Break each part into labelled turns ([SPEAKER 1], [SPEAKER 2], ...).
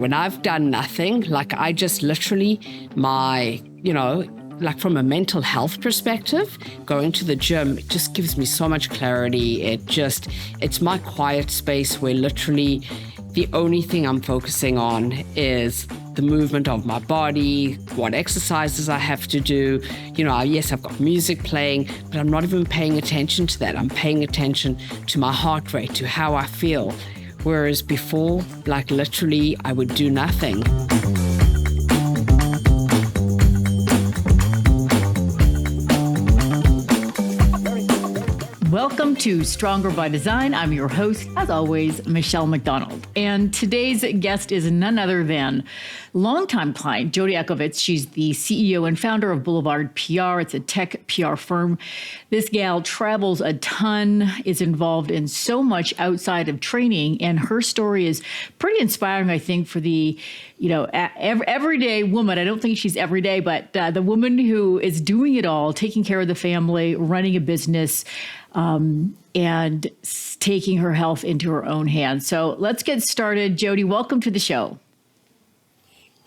[SPEAKER 1] When I've done nothing, like I just literally, like from a mental health perspective, going to the gym, it just gives me so much clarity. It's my quiet space where literally the only thing I'm focusing on is the movement of my body, what exercises I have to do. Yes, I've got music playing, but I'm not even paying attention to that. I'm paying attention to my heart rate, to how I feel. Whereas before, like literally, I would do nothing.
[SPEAKER 2] Welcome to Stronger by Design. I'm your host, as always, Michelle MacDonald. And today's guest is none other than longtime client, Jodi Echakowitz. She's the CEO and founder of Boulevard PR. It's a tech PR firm. This gal travels a ton, is involved in so much outside of training, and her story is pretty inspiring, I think, for the everyday woman. I don't think she's everyday, but the woman who is doing it all, taking care of the family, running a business, and taking her health into her own hands. So let's get started. Jodi, welcome to the show.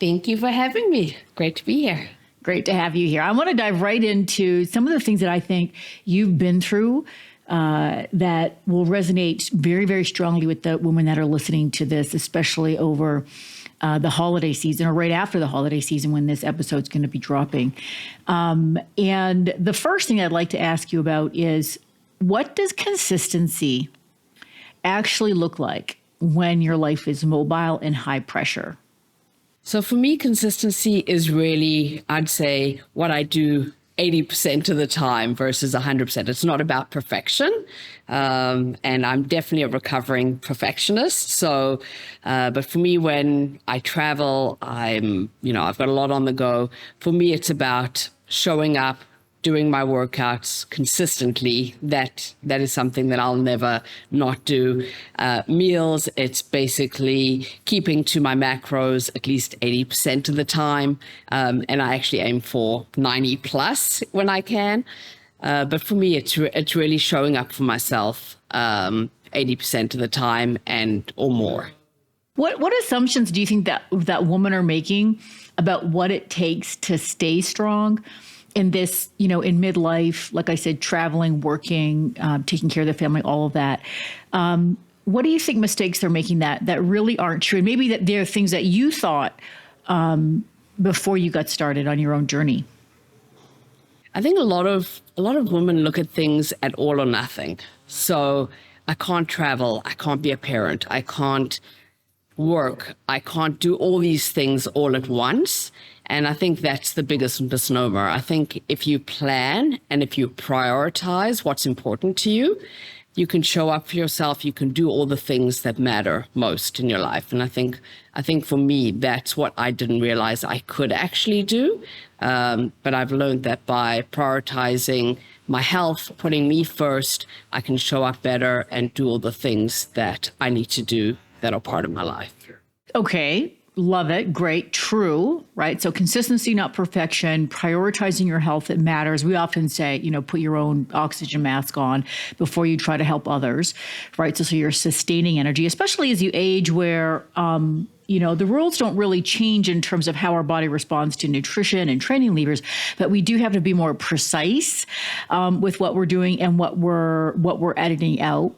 [SPEAKER 1] Thank you for having me. Great to be here.
[SPEAKER 2] Great to have you here. I want to dive right into some of the things that I think you've been through that will resonate very, very strongly with the women that are listening to this, especially over the holiday season or right after the holiday season when this episode's going to be dropping. And the first thing I'd like to ask you about is, what does consistency actually look like when your life is mobile and high pressure?
[SPEAKER 1] So for me, consistency is really, I'd say, what I do 80% of the time versus 100%. It's not about perfection. And I'm definitely a recovering perfectionist. So, but for me, when I travel, I've got a lot on the go. For me, it's about showing up, doing my workouts consistently. That is something that I'll never not do. Meals, it's basically keeping to my macros at least 80% of the time. And I actually aim for 90 plus when I can. But for me, it's really showing up for myself 80% of the time or more.
[SPEAKER 2] What assumptions do you think that women are making about what it takes to stay strong in this, in midlife, like I said, traveling, working, taking care of the family, all of that? What do you think mistakes they're making that really aren't true? And maybe that there are things that you thought before you got started on your own journey.
[SPEAKER 1] I think a lot of women look at things at all or nothing. So I can't travel, I can't be a parent, I can't work, I can't do all these things all at once. And I think that's the biggest misnomer. I think if you plan and if you prioritize what's important to you, you can show up for yourself, you can do all the things that matter most in your life. And I think for me, that's what I didn't realize I could actually do. But I've learned that by prioritizing my health, putting me first, I can show up better and do all the things that I need to do that are part of my life.
[SPEAKER 2] Okay. Love it. Great. True. Right. So consistency, not perfection, prioritizing your health. It matters. We often say, put your own oxygen mask on before you try to help others. Right. So you're sustaining energy, especially as you age where, the rules don't really change in terms of how our body responds to nutrition and training levers, but we do have to be more precise with what we're doing and what we're editing out.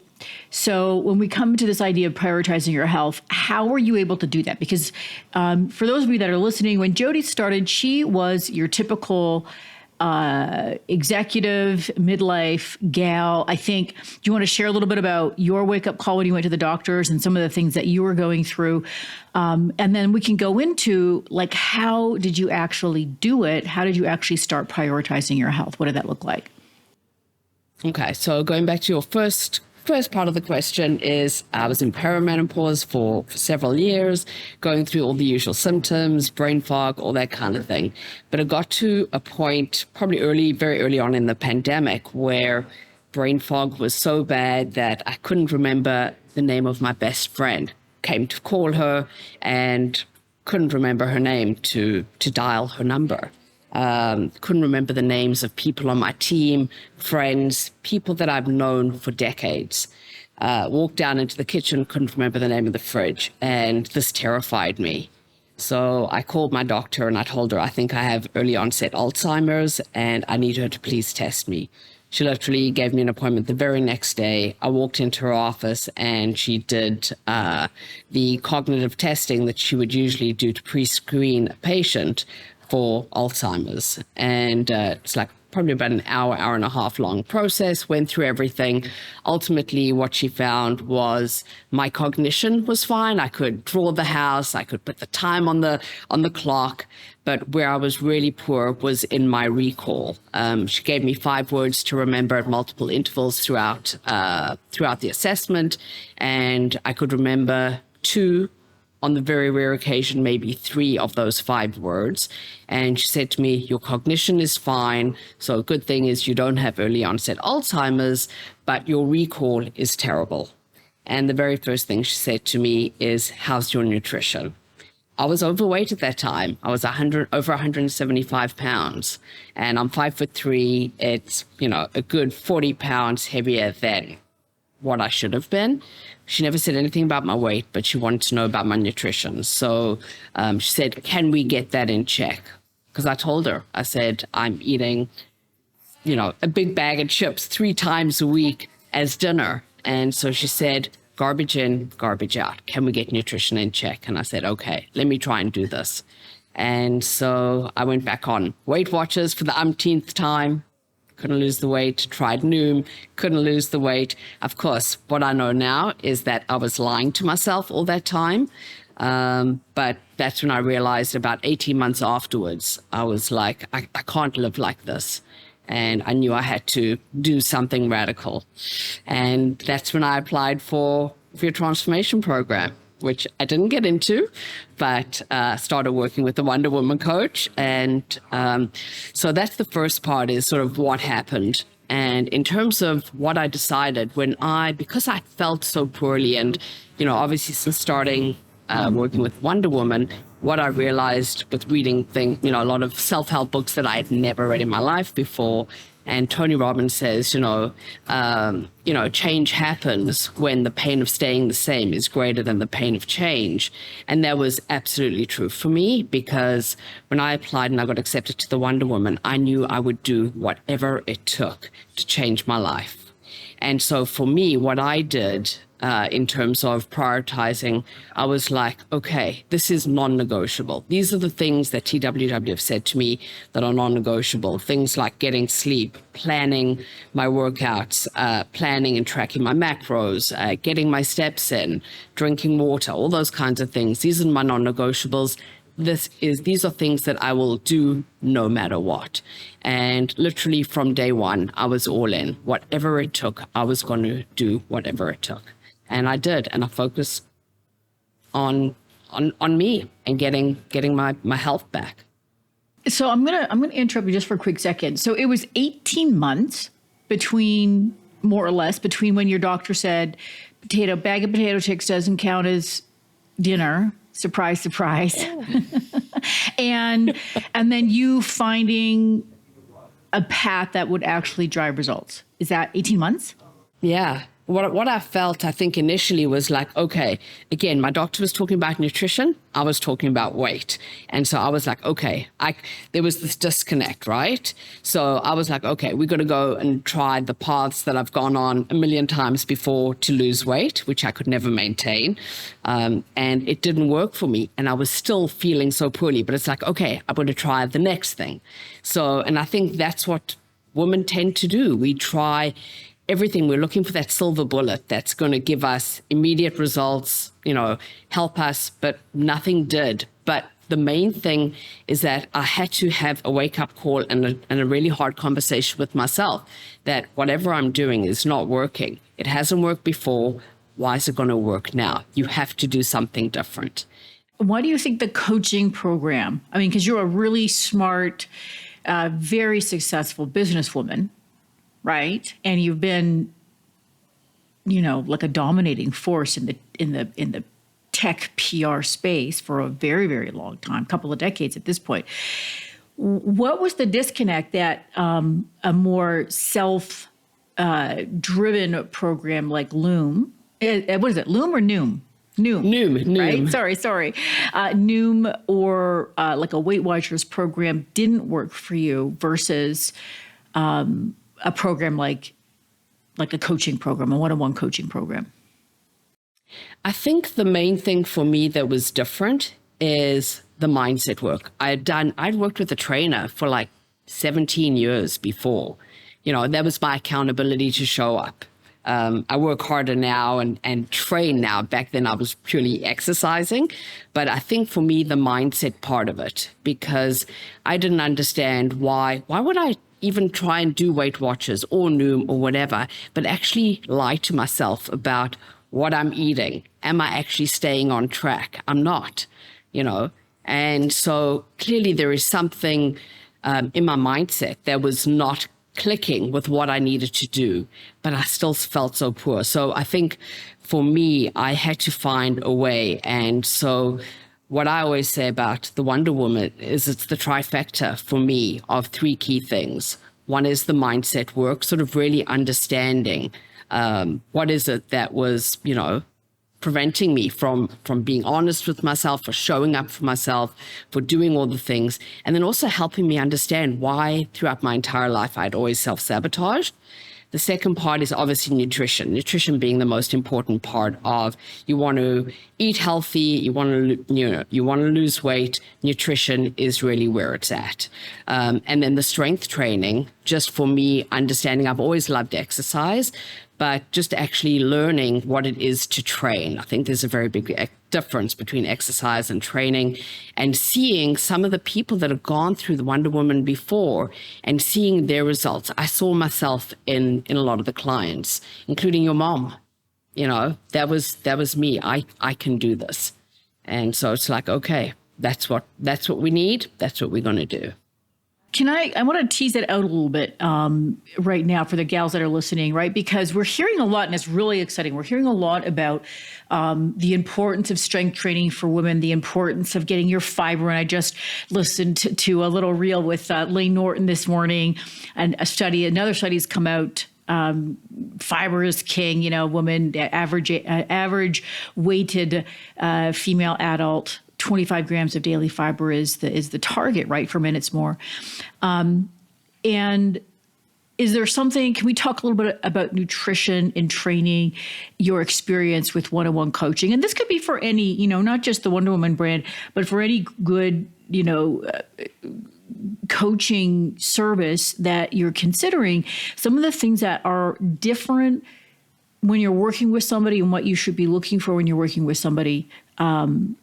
[SPEAKER 2] So when we come to this idea of prioritizing your health, how were you able to do that? Because for those of you that are listening, when Jodi started, she was your typical executive, midlife gal. I think, do you want to share a little bit about your wake-up call when you went to the doctors and some of the things that you were going through? And then we can go into, how did you actually do it? How did you actually start prioritizing your health? What did that look like?
[SPEAKER 1] Okay, so going back to your first part of the question is I was in perimenopause for several years, going through all the usual symptoms, brain fog, all that kind of thing. But it got to a point probably very early on in the pandemic where brain fog was so bad that I couldn't remember the name of my best friend. Came to call her and couldn't remember her name to dial her number. Couldn't remember the names of people on my team, friends, people that I've known for decades. Walked down into the kitchen, couldn't remember the name of the fridge, and this terrified me. So I called my doctor and I told her, I think I have early onset Alzheimer's and I need her to please test me. She literally gave me an appointment the very next day. I walked into her office and she did the cognitive testing that she would usually do to pre-screen a patient for Alzheimer's. And it's like probably about an hour and a half long process, went through everything. Ultimately, what she found was my cognition was fine. I could draw the house, I could put the time on the clock, but where I was really poor was in my recall. She gave me 5 words to remember at multiple intervals throughout the assessment, and I could remember 2, on the very rare occasion, maybe 3 of those 5 words. And she said to me, your cognition is fine. So a good thing is you don't have early onset Alzheimer's, but your recall is terrible. And the very first thing she said to me is, how's your nutrition? I was overweight at that time. I was over 175 pounds and I'm 5'3". It's, a good 40 pounds heavier than what I should have been. She never said anything about my weight, but she wanted to know about my nutrition. So she said, can we get that in check? Because I told her, I said, I'm eating, a big bag of chips 3 times a week as dinner. And so she said, garbage in, garbage out. Can we get nutrition in check? And I said, okay, let me try and do this. And so I went back on Weight Watchers for the umpteenth time. Couldn't lose the weight, tried Noom, couldn't lose the weight. Of course, what I know now is that I was lying to myself all that time. But that's when I realized about 18 months afterwards, I was like, I can't live like this. And I knew I had to do something radical. And that's when I applied for your transformation program, which I didn't get into, but started working with the Wonder Woman coach. And so that's the first part, is sort of what happened. And in terms of what I decided because I felt so poorly and, obviously since starting working with Wonder Woman, what I realized with reading a lot of self-help books that I had never read in my life before. And Tony Robbins says, change happens when the pain of staying the same is greater than the pain of change. And that was absolutely true for me, because when I applied and I got accepted to the Wonder Woman, I knew I would do whatever it took to change my life. And so for me, what I did in terms of prioritizing, I was like, okay, this is non-negotiable. These are the things that TWW have said to me that are non-negotiable. Things like getting sleep, planning my workouts, planning and tracking my macros, getting my steps in, drinking water, all those kinds of things. These are my non-negotiables. These are things that I will do no matter what. And literally from day one, I was all in. Whatever it took, I was going to do whatever it took. And I did. And I focused on me and getting my health back.
[SPEAKER 2] So I'm gonna interrupt you just for a quick second. So it was 18 months more or less between when your doctor said bag of potato chips doesn't count as dinner. Surprise, surprise. and then you finding a path that would actually drive results. Is that 18 months?
[SPEAKER 1] Yeah. What I felt, I think initially was like, okay, again, my doctor was talking about nutrition. I was talking about weight. And so I was like, okay, there was this disconnect, right? So I was like, okay, we're going to go and try the paths that I've gone on a million times before to lose weight, which I could never maintain. And it didn't work for me. And I was still feeling so poorly, but it's like, okay, I'm going to try the next thing. So, and I think that's what women tend to do. We try everything. We're looking for that silver bullet that's going to give us immediate results, help us, but nothing did. But the main thing is that I had to have a wake-up call and a really hard conversation with myself that whatever I'm doing is not working. It hasn't worked before. Why is it going to work now? You have to do something different.
[SPEAKER 2] Why do you think the coaching program, because you're a really smart, very successful businesswoman, right? And you've been, like a dominating force in the tech PR space for a very, very long time, couple of decades at this point. What was the disconnect that a more driven program like Loom. What is it? Loom or Noom? Noom. Right? Sorry. Noom or like a Weight Watchers program didn't work for you versus a program like a coaching program, a one-on-one coaching program?
[SPEAKER 1] I think the main thing for me that was different is the mindset work. I'd worked with a trainer for like 17 years before. That was my accountability to show up. I work harder now and train now. Back then I was purely exercising. But I think for me, the mindset part of it, because I didn't understand why would I even try and do Weight Watchers or Noom or whatever, but actually lie to myself about what I'm eating. Am I actually staying on track? I'm not, And so clearly there is something in my mindset that was not clicking with what I needed to do, but I still felt so poor. So I think for me, I had to find a way. And so what I always say about the Wonder Woman is it's the trifecta for me of three key things. One is the mindset work, sort of really understanding what is it that was, preventing me from being honest with myself, for showing up for myself, for doing all the things, and then also helping me understand why throughout my entire life I'd always self-sabotaged. The second part is obviously nutrition being the most important part of, you want to eat healthy, you want to lose weight. Nutrition is really where it's at. And then the strength training, just for me, understanding, I've always loved exercise, but just actually learning what it is to train. I think there's a very big difference between exercise and training, and seeing some of the people that have gone through the Wonder Woman before and seeing their results. I saw myself in a lot of the clients, including your mom. That was me. I can do this. And so it's like, okay, that's what we need. That's what we're going to do.
[SPEAKER 2] I want to tease it out a little bit right now for the gals that are listening, right? Because we're hearing a lot, and it's really exciting. We're hearing a lot about the importance of strength training for women, the importance of getting your fiber. And I just listened to a little reel with Layne Norton this morning, and another study's come out. Fiber is king, woman, average weighted female adult, 25 grams of daily fiber is the target, right, for minutes more. And is there something, can we talk a little bit about nutrition and training, your experience with one-on-one coaching? And this could be for any, not just the Wonder Woman brand, but for any good, coaching service that you're considering, some of the things that are different when you're working with somebody and what you should be looking for when you're working with somebody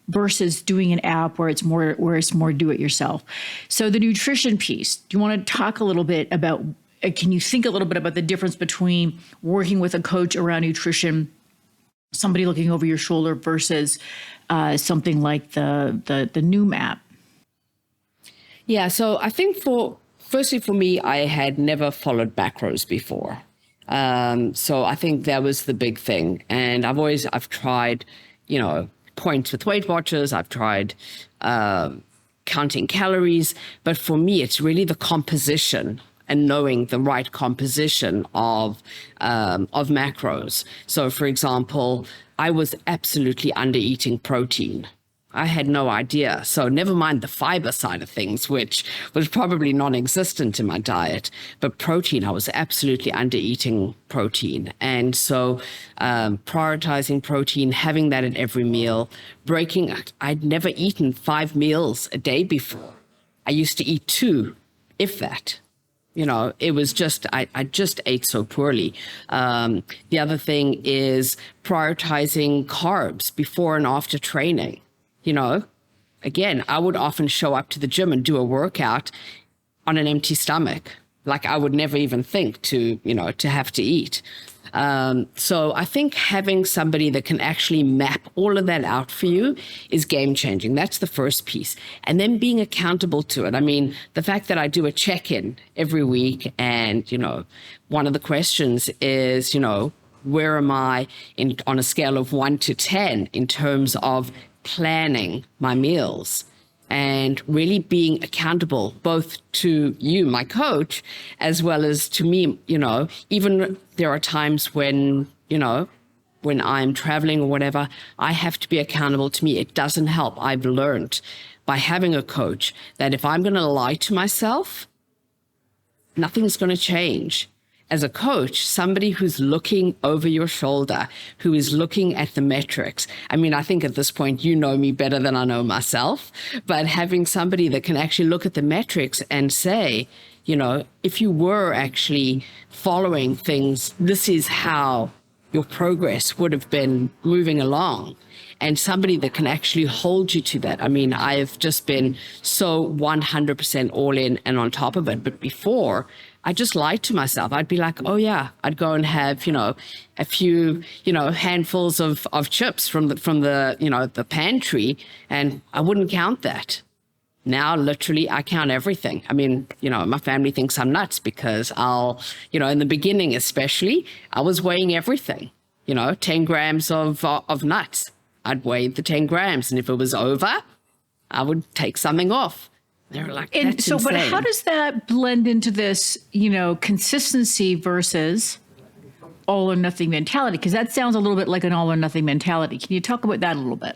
[SPEAKER 2] versus doing an app where it's more do it yourself. So the nutrition piece, do you want to talk a little bit about, can you think a little bit about the difference between working with a coach around nutrition, somebody looking over your shoulder versus something like the Noom app?
[SPEAKER 1] Yeah, so I think firstly for me, I had never followed macros before. So I think that was the big thing. And I've tried, points with Weight Watchers. I've tried counting calories. But for me, it's really the composition and knowing the right composition of macros. So, for example, I was absolutely under eating protein. I had no idea. So never mind the fiber side of things, which was probably non-existent in my diet. But protein, I was absolutely under eating protein. And so prioritizing protein, having that at every meal, I'd never eaten 5 meals a day before. I used to eat 2, if that. It was just, I just ate so poorly. The other thing is prioritizing carbs before and after training. Again, I would often show up to the gym and do a workout on an empty stomach. Like I would never even think to have to eat. So I think having somebody that can actually map all of that out for you is game changing. That's the first piece. And then being accountable to it. I mean, the fact that I do a check-in every week and, one of the questions is, where am I on a scale of 1 to 10 in terms of planning my meals? and really being accountable both to you, my coach, as well as to me. Even there are times when I'm traveling or whatever, I have to be accountable to me. It doesn't help. I've learned by having a coach that if I'm going to lie to myself, nothing's going to change. As a coach, somebody who's looking over your shoulder, who is looking at the metrics. I mean, I think at this point, you know me better than I know myself, but having somebody that can actually look at the metrics and say, if you were actually following things, this is how your progress would have been moving along. And somebody that can actually hold you to that. I mean, I've just been so 100% all in and on top of it. But before, I just lied to myself. I'd be like, oh yeah, I'd go and have, a few, handfuls of chips from the pantry, and I wouldn't count that. Now, literally, I count everything. I mean, my family thinks I'm nuts because in the beginning especially, I was weighing everything, 10 grams of nuts. I'd weigh the 10 grams, and if it was over, I would take something off. They were like, that's insane.
[SPEAKER 2] But how does that blend into this, consistency versus all or nothing mentality? Because that sounds a little bit like an all or nothing mentality. Can you talk about that a little bit?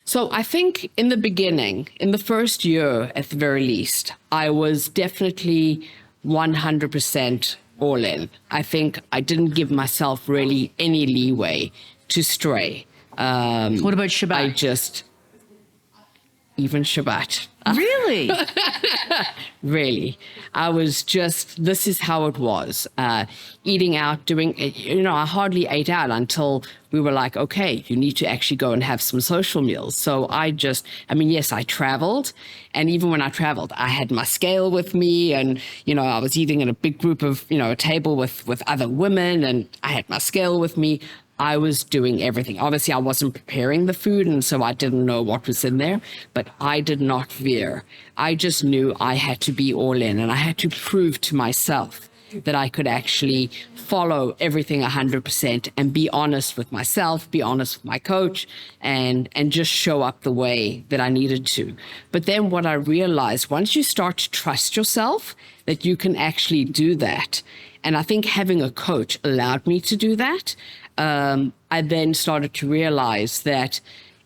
[SPEAKER 1] So I think in the beginning, in the first year at the very least, I was definitely 100% all in. I think I didn't give myself really any leeway to stray.
[SPEAKER 2] What about Shabbat?
[SPEAKER 1] Even Shabbat.
[SPEAKER 2] Really?
[SPEAKER 1] Really. I was this is how it was. Eating out, doing, I hardly ate out until we were like, okay, you need to actually go and have some social meals. So yes, I traveled. And even when I traveled, I had my scale with me, and, I was eating in a big group of, a table with other women, and I had my scale with me. I was doing everything. Obviously, I wasn't preparing the food, and so I didn't know what was in there, but I did not veer. I just knew I had to be all in, and I had to prove to myself that I could actually follow everything 100% and be honest with myself, be honest with my coach, and just show up the way that I needed to. But then what I realized, once you start to trust yourself, that you can actually do that. And I think having a coach allowed me to do that. I then started to realize that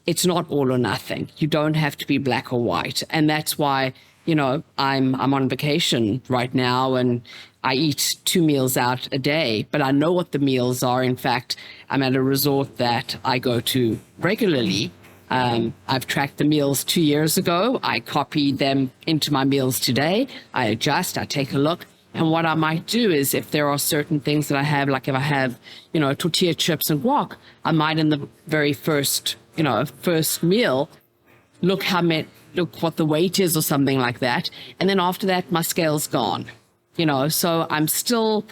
[SPEAKER 1] it's not all or nothing. You don't have to be black or white. And that's why, I'm on vacation right now, and I eat 2 meals out a day, but I know what the meals are. In fact, I'm at a resort that I go to regularly. I've tracked the meals 2 years ago. I copied them into my meals today. I adjust, I take a look. And what I might do is, if there are certain things that I have, like if I have, tortilla chips and guac, I might in the very first meal, look what the weight is or something like that. And then after that, my scale's gone, so I'm still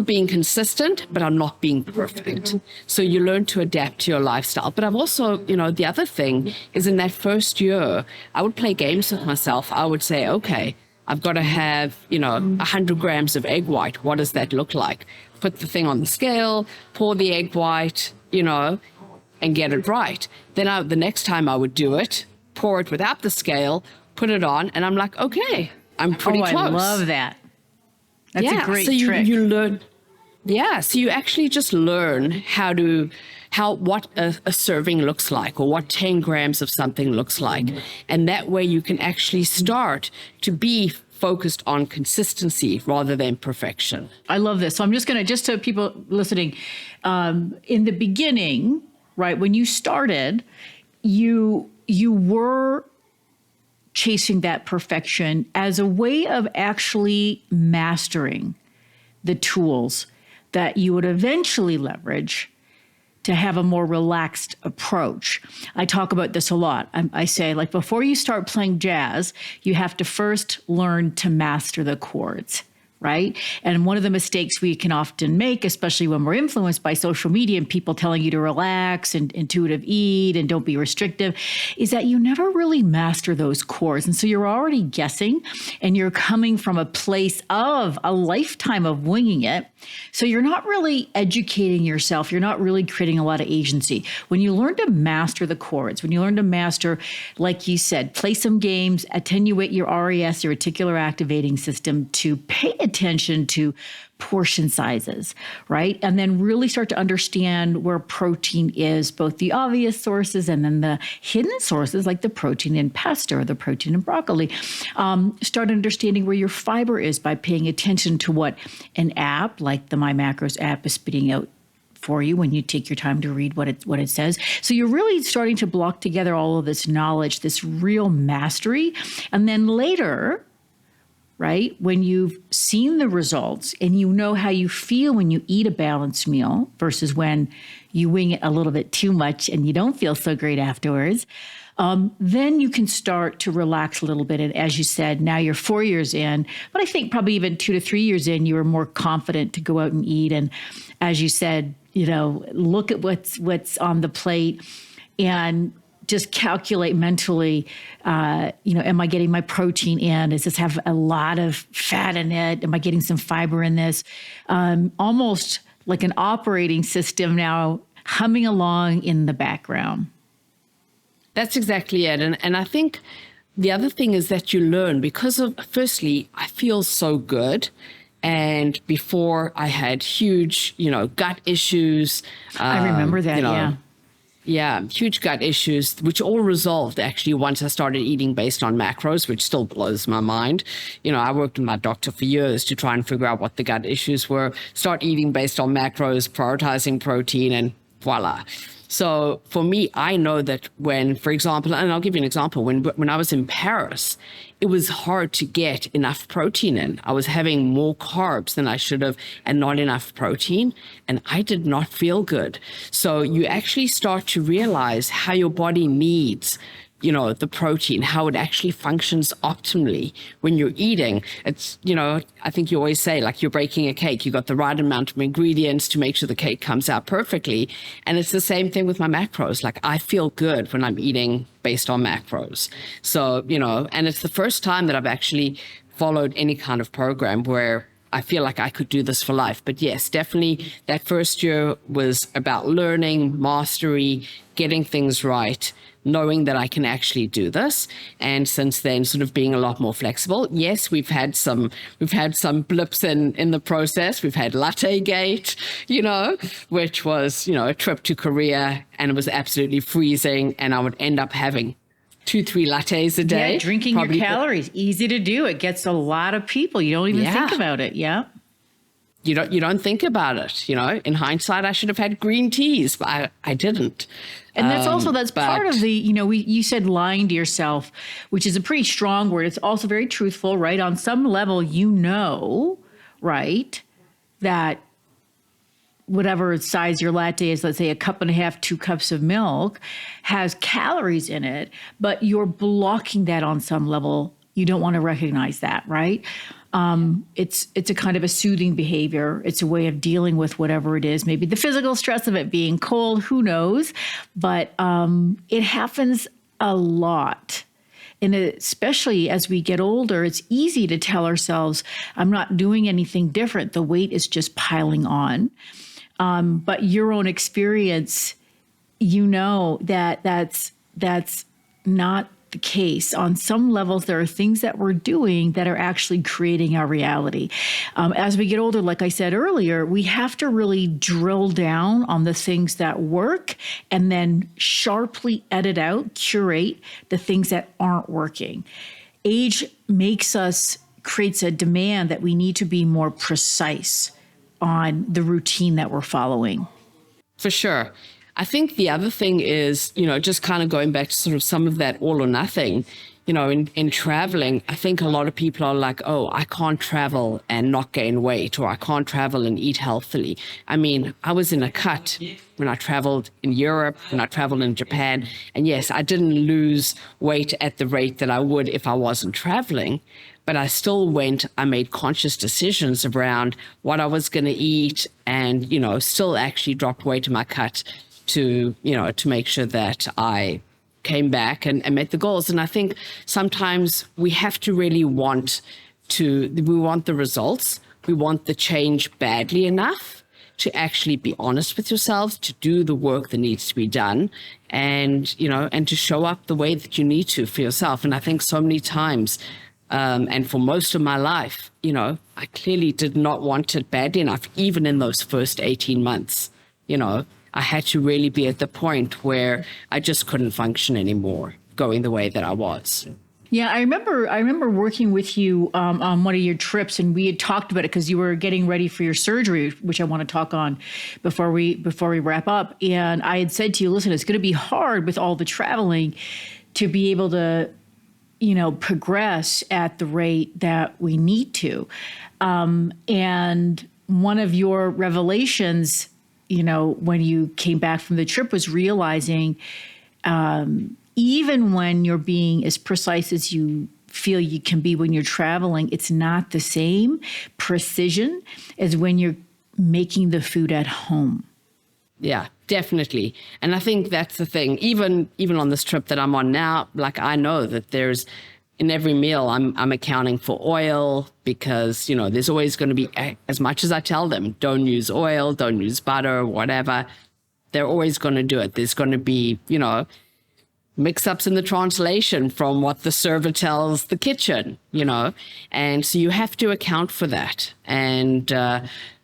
[SPEAKER 1] being consistent, but I'm not being perfect. So you learn to adapt to your lifestyle. But I've also, the other thing is, in that first year, I would play games with myself. I would say, okay, I've got to have, 100 grams of egg white. What does that look like? Put the thing on the scale, pour the egg white, and get it right. Then the next time I would do it, pour it without the scale, put it on, and I'm like, okay, I'm pretty close.
[SPEAKER 2] I love that. That's a great trick.
[SPEAKER 1] So you learn. Yeah, so you actually just learn what a serving looks like, or what 10 grams of something looks like. And that way you can actually start to be focused on consistency rather than perfection.
[SPEAKER 2] I love this. So I'm just to people listening, in the beginning, right, when you started, you were chasing that perfection as a way of actually mastering the tools that you would eventually leverage to have a more relaxed approach. I talk about this a lot. I say, like, before you start playing jazz, you have to first learn to master the chords, right? And one of the mistakes we can often make, especially when we're influenced by social media and people telling you to relax and intuitive eat and don't be restrictive, is that you never really master those cores. And so you're already guessing and you're coming from a place of a lifetime of winging it. So you're not really educating yourself. You're not really creating a lot of agency. When you learn to master the chords, when you learn to master, like you said, play some games, attenuate your RAS, your reticular activating system, to pay attention to portion sizes, right? And then really start to understand where protein is, both the obvious sources and then the hidden sources, like the protein in pasta or the protein in broccoli. Start understanding where your fiber is by paying attention to what an app like the My Macros app is spitting out for you when you take your time to read what it says. So you're really starting to block together all of this knowledge, this real mastery. And then later, right, when you've seen the results and you know how you feel when you eat a balanced meal versus when you wing it a little bit too much and you don't feel so great afterwards, then you can start to relax a little bit. And as you said, now you're 4 years in, but I think probably even 2 to 3 years in, you were more confident to go out and eat. And as you said, look at what's on the plate and just calculate mentally, am I getting my protein in? Does this have a lot of fat in it? Am I getting some fiber in this? Almost like an operating system now humming along in the background.
[SPEAKER 1] That's exactly it. And I think the other thing is that you learn because of, firstly, I feel so good. And before I had huge, gut issues.
[SPEAKER 2] I remember that, yeah.
[SPEAKER 1] Yeah, huge gut issues, which all resolved actually once I started eating based on macros, which still blows my mind. I worked with my doctor for years to try and figure out what the gut issues were, start eating based on macros, prioritizing protein, and voila. So for me, I know that when, for example, and I'll give you an example, when I was in Paris, it was hard to get enough protein in. I was having more carbs than I should have and not enough protein, and I did not feel good. So you actually start to realize how your body needs the protein, how it actually functions optimally when you're eating. It's, I think you always say, like you're baking a cake, you got the right amount of ingredients to make sure the cake comes out perfectly. And it's the same thing with my macros. Like I feel good when I'm eating based on macros. So, and it's the first time that I've actually followed any kind of program where I feel like I could do this for life. But yes, definitely that first year was about learning, mastery, getting things right, knowing that I can actually do this. And since then, sort of being a lot more flexible. Yes, we've had some blips in the process. We've had Latte Gate, which was, a trip to Korea, and it was absolutely freezing. And I would end up having 2-3 lattes a day.
[SPEAKER 2] Yeah, drinking your calories, easy to do. It gets a lot of people. You don't even think about it. Yeah.
[SPEAKER 1] You don't think about it. In hindsight, I should have had green teas, but I didn't.
[SPEAKER 2] And that's part of the, you said lying to yourself, which is a pretty strong word. It's also very truthful, right? On some level, right, that whatever size your latte is, let's say 1.5 cups, 2 cups of milk, has calories in it, but you're blocking that on some level. You don't want to recognize that, right? It's a kind of a soothing behavior. It's a way of dealing with whatever it is, maybe the physical stress of it being cold, who knows? But it happens a lot. And especially as we get older, it's easy to tell ourselves, I'm not doing anything different. The weight is just piling on. But your own experience, that's not the case. On some levels, there are things that we're doing that are actually creating our reality. As we get older, like I said earlier, we have to really drill down on the things that work and then sharply edit out, curate the things that aren't working. Age creates a demand that we need to be more precise on the routine that we're following.
[SPEAKER 1] For sure. I think the other thing is, just kind of going back to sort of some of that all or nothing, in traveling, I think a lot of people are like, oh, I can't travel and not gain weight, or I can't travel and eat healthily. I mean, I was in a cut when I traveled in Europe, when I traveled in Japan. And yes, I didn't lose weight at the rate that I would if I wasn't traveling, but I still I made conscious decisions around what I was going to eat, and, still actually dropped weight in my cut to make sure that I came back and met the goals. And I think sometimes we have to really we want the results. We want the change badly enough to actually be honest with yourselves, to do the work that needs to be done, and to show up the way that you need to for yourself. And I think so many times, and for most of my life, I clearly did not want it badly enough, even in those first 18 months. I had to really be at the point where I just couldn't function anymore, going the way that I was.
[SPEAKER 2] Yeah, I remember working with you on one of your trips, and we had talked about it because you were getting ready for your surgery, which I want to talk on before we wrap up. And I had said to you, listen, it's going to be hard with all the traveling to be able to, progress at the rate that we need to. And one of your revelations, when you came back from the trip, was realizing even when you're being as precise as you feel you can be when you're traveling, it's not the same precision as when you're making the food at home.
[SPEAKER 1] Yeah, definitely. And I think that's the thing. Even on this trip that I'm on now, like, I know that in every meal, I'm accounting for oil, because, there's always going to be, as much as I tell them, don't use oil, don't use butter, whatever, they're always going to do it. There's going to be, mix-ups in the translation from what the server tells the kitchen, and so you have to account for that. And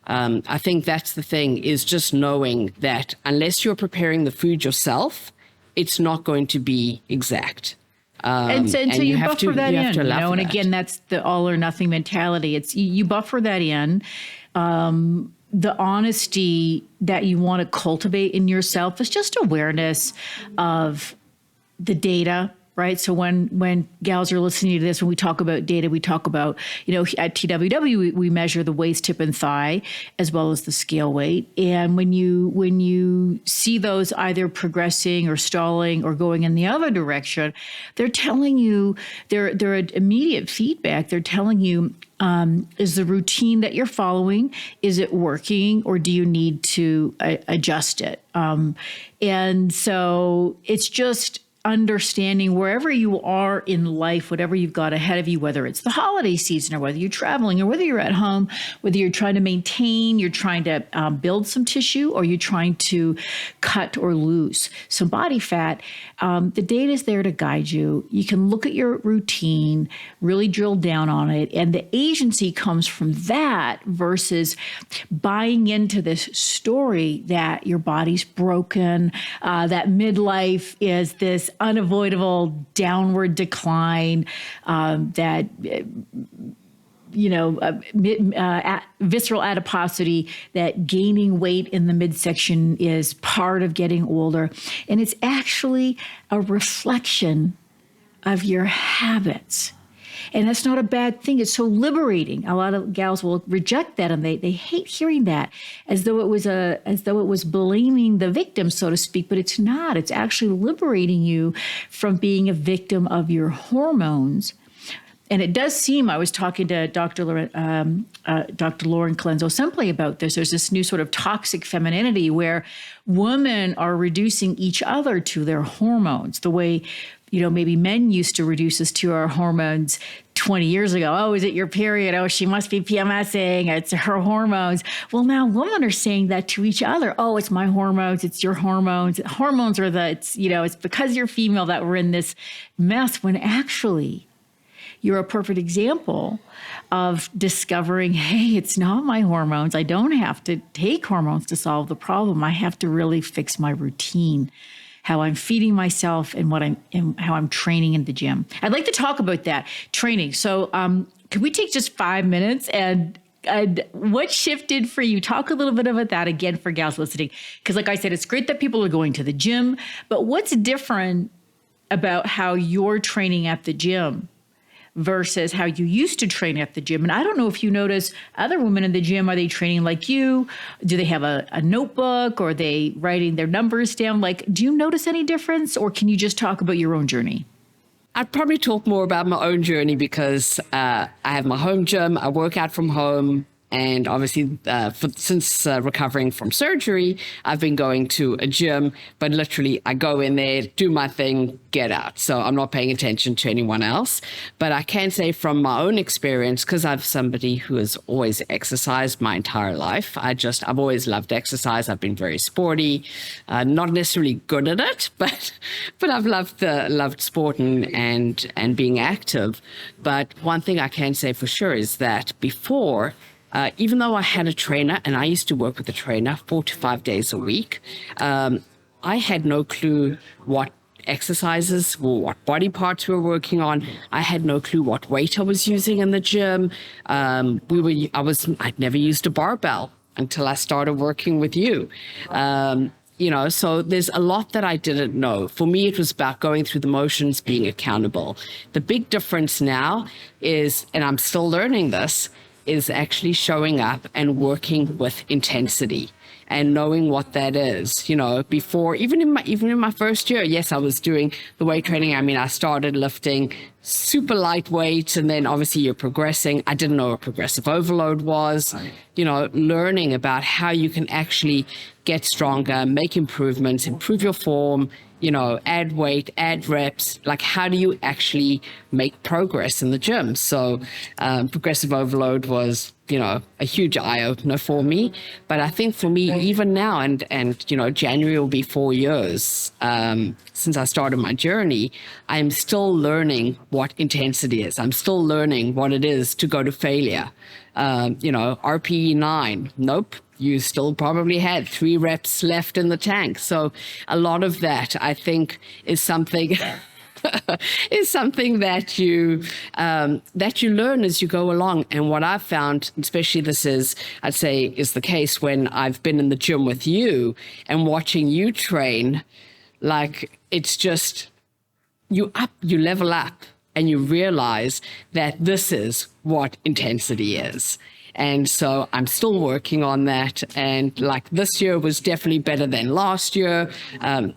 [SPEAKER 1] I think that's the thing, is just knowing that unless you're preparing the food yourself, it's not going to be exact.
[SPEAKER 2] And so you buffer that in, and again, that's the all or nothing mentality. It's you buffer that in. The honesty that you want to cultivate in yourself is just awareness of the data, right? So when gals are listening to this, when we talk about data, we talk about, at TWW, we measure the waist, hip, and thigh, as well as the scale weight. And when you see those either progressing or stalling or going in the other direction, they're telling you, they're immediate feedback. They're telling you, is the routine that you're following, is it working, or do you need to adjust it? And so it's just understanding wherever you are in life, whatever you've got ahead of you, whether it's the holiday season or whether you're traveling or whether you're at home, whether you're trying to maintain, you're trying to build some tissue, or you're trying to cut or lose some body fat, the data is there to guide you. You can look at your routine, really drill down on it, and the agency comes from that versus buying into this story that your body's broken, that midlife is this unavoidable downward decline, that visceral adiposity, that gaining weight in the midsection is part of getting older. And it's actually a reflection of your habits. And that's not a bad thing. It's so liberating. A lot of gals will reject that, and they hate hearing that, as though it was blaming the victim, so to speak. But it's not. It's actually liberating you from being a victim of your hormones. And it does seem, I was talking to Dr. Lauren Colenso-Semple about this. There's this new sort of toxic femininity where women are reducing each other to their hormones, the way maybe men used to reduce us to our hormones 20 years ago. Oh, is it your period? Oh, she must be PMSing. It's her hormones. Well, now women are saying that to each other. Oh, it's my hormones. It's your hormones. Hormones are it's because you're female that we're in this mess, when actually you're a perfect example of discovering, hey, it's not my hormones. I don't have to take hormones to solve the problem. I have to really fix my routine, how I'm feeding myself, and how I'm training in the gym. I'd like to talk about that training. So could we take just 5 minutes and what shifted for you? Talk a little bit about that again for gals listening. Because like I said, it's great that people are going to the gym, but what's different about how you're training at the gym versus how you used to train at the gym. And I don't know if you notice other women in the gym, are they training like you? Do they have a notebook, or are they writing their numbers down? Like, do you notice any difference, or can you just talk about your own journey?
[SPEAKER 1] I'd probably talk more about my own journey because I have my home gym. I work out from home. And obviously, since recovering from surgery, I've been going to a gym, but literally I go in there, do my thing, get out. So I'm not paying attention to anyone else. But I can say from my own experience, because I'm somebody who has always exercised my entire life, I've always loved exercise. I've been very sporty, not necessarily good at it, but I've loved sport and being active. But one thing I can say for sure is that before, even though I had a trainer, and I used to work with a trainer 4 to 5 days a week, I had no clue what exercises or what body parts we were working on. I had no clue what weight I was using in the gym. I'd never used a barbell until I started working with you. So there's a lot that I didn't know. For me, it was about going through the motions, being accountable. The big difference now is, and I'm still learning this, is actually showing up and working with intensity and knowing what that is. Before, even in my first year, yes, I was doing the weight training. I mean, I started lifting super lightweight, and then obviously you're progressing. I didn't know what progressive overload was. Learning about how you can actually get stronger, make improvements, improve your form, add weight, add reps. Like, how do you actually make progress in the gym? So progressive overload was, a huge eye-opener for me. But I think for me, even now, and January will be 4 years since I started my journey, I'm still learning what intensity is. I'm still learning what it is to go to failure. RPE 9, nope. You still probably had 3 reps left in the tank. So a lot of that, I think, is something that you learn as you go along. And what I've found, especially I'd say is the case when I've been in the gym with you and watching you train, like, it's just, you level up and you realize that this is what intensity is. And so I'm still working on that. And like, this year was definitely better than last year.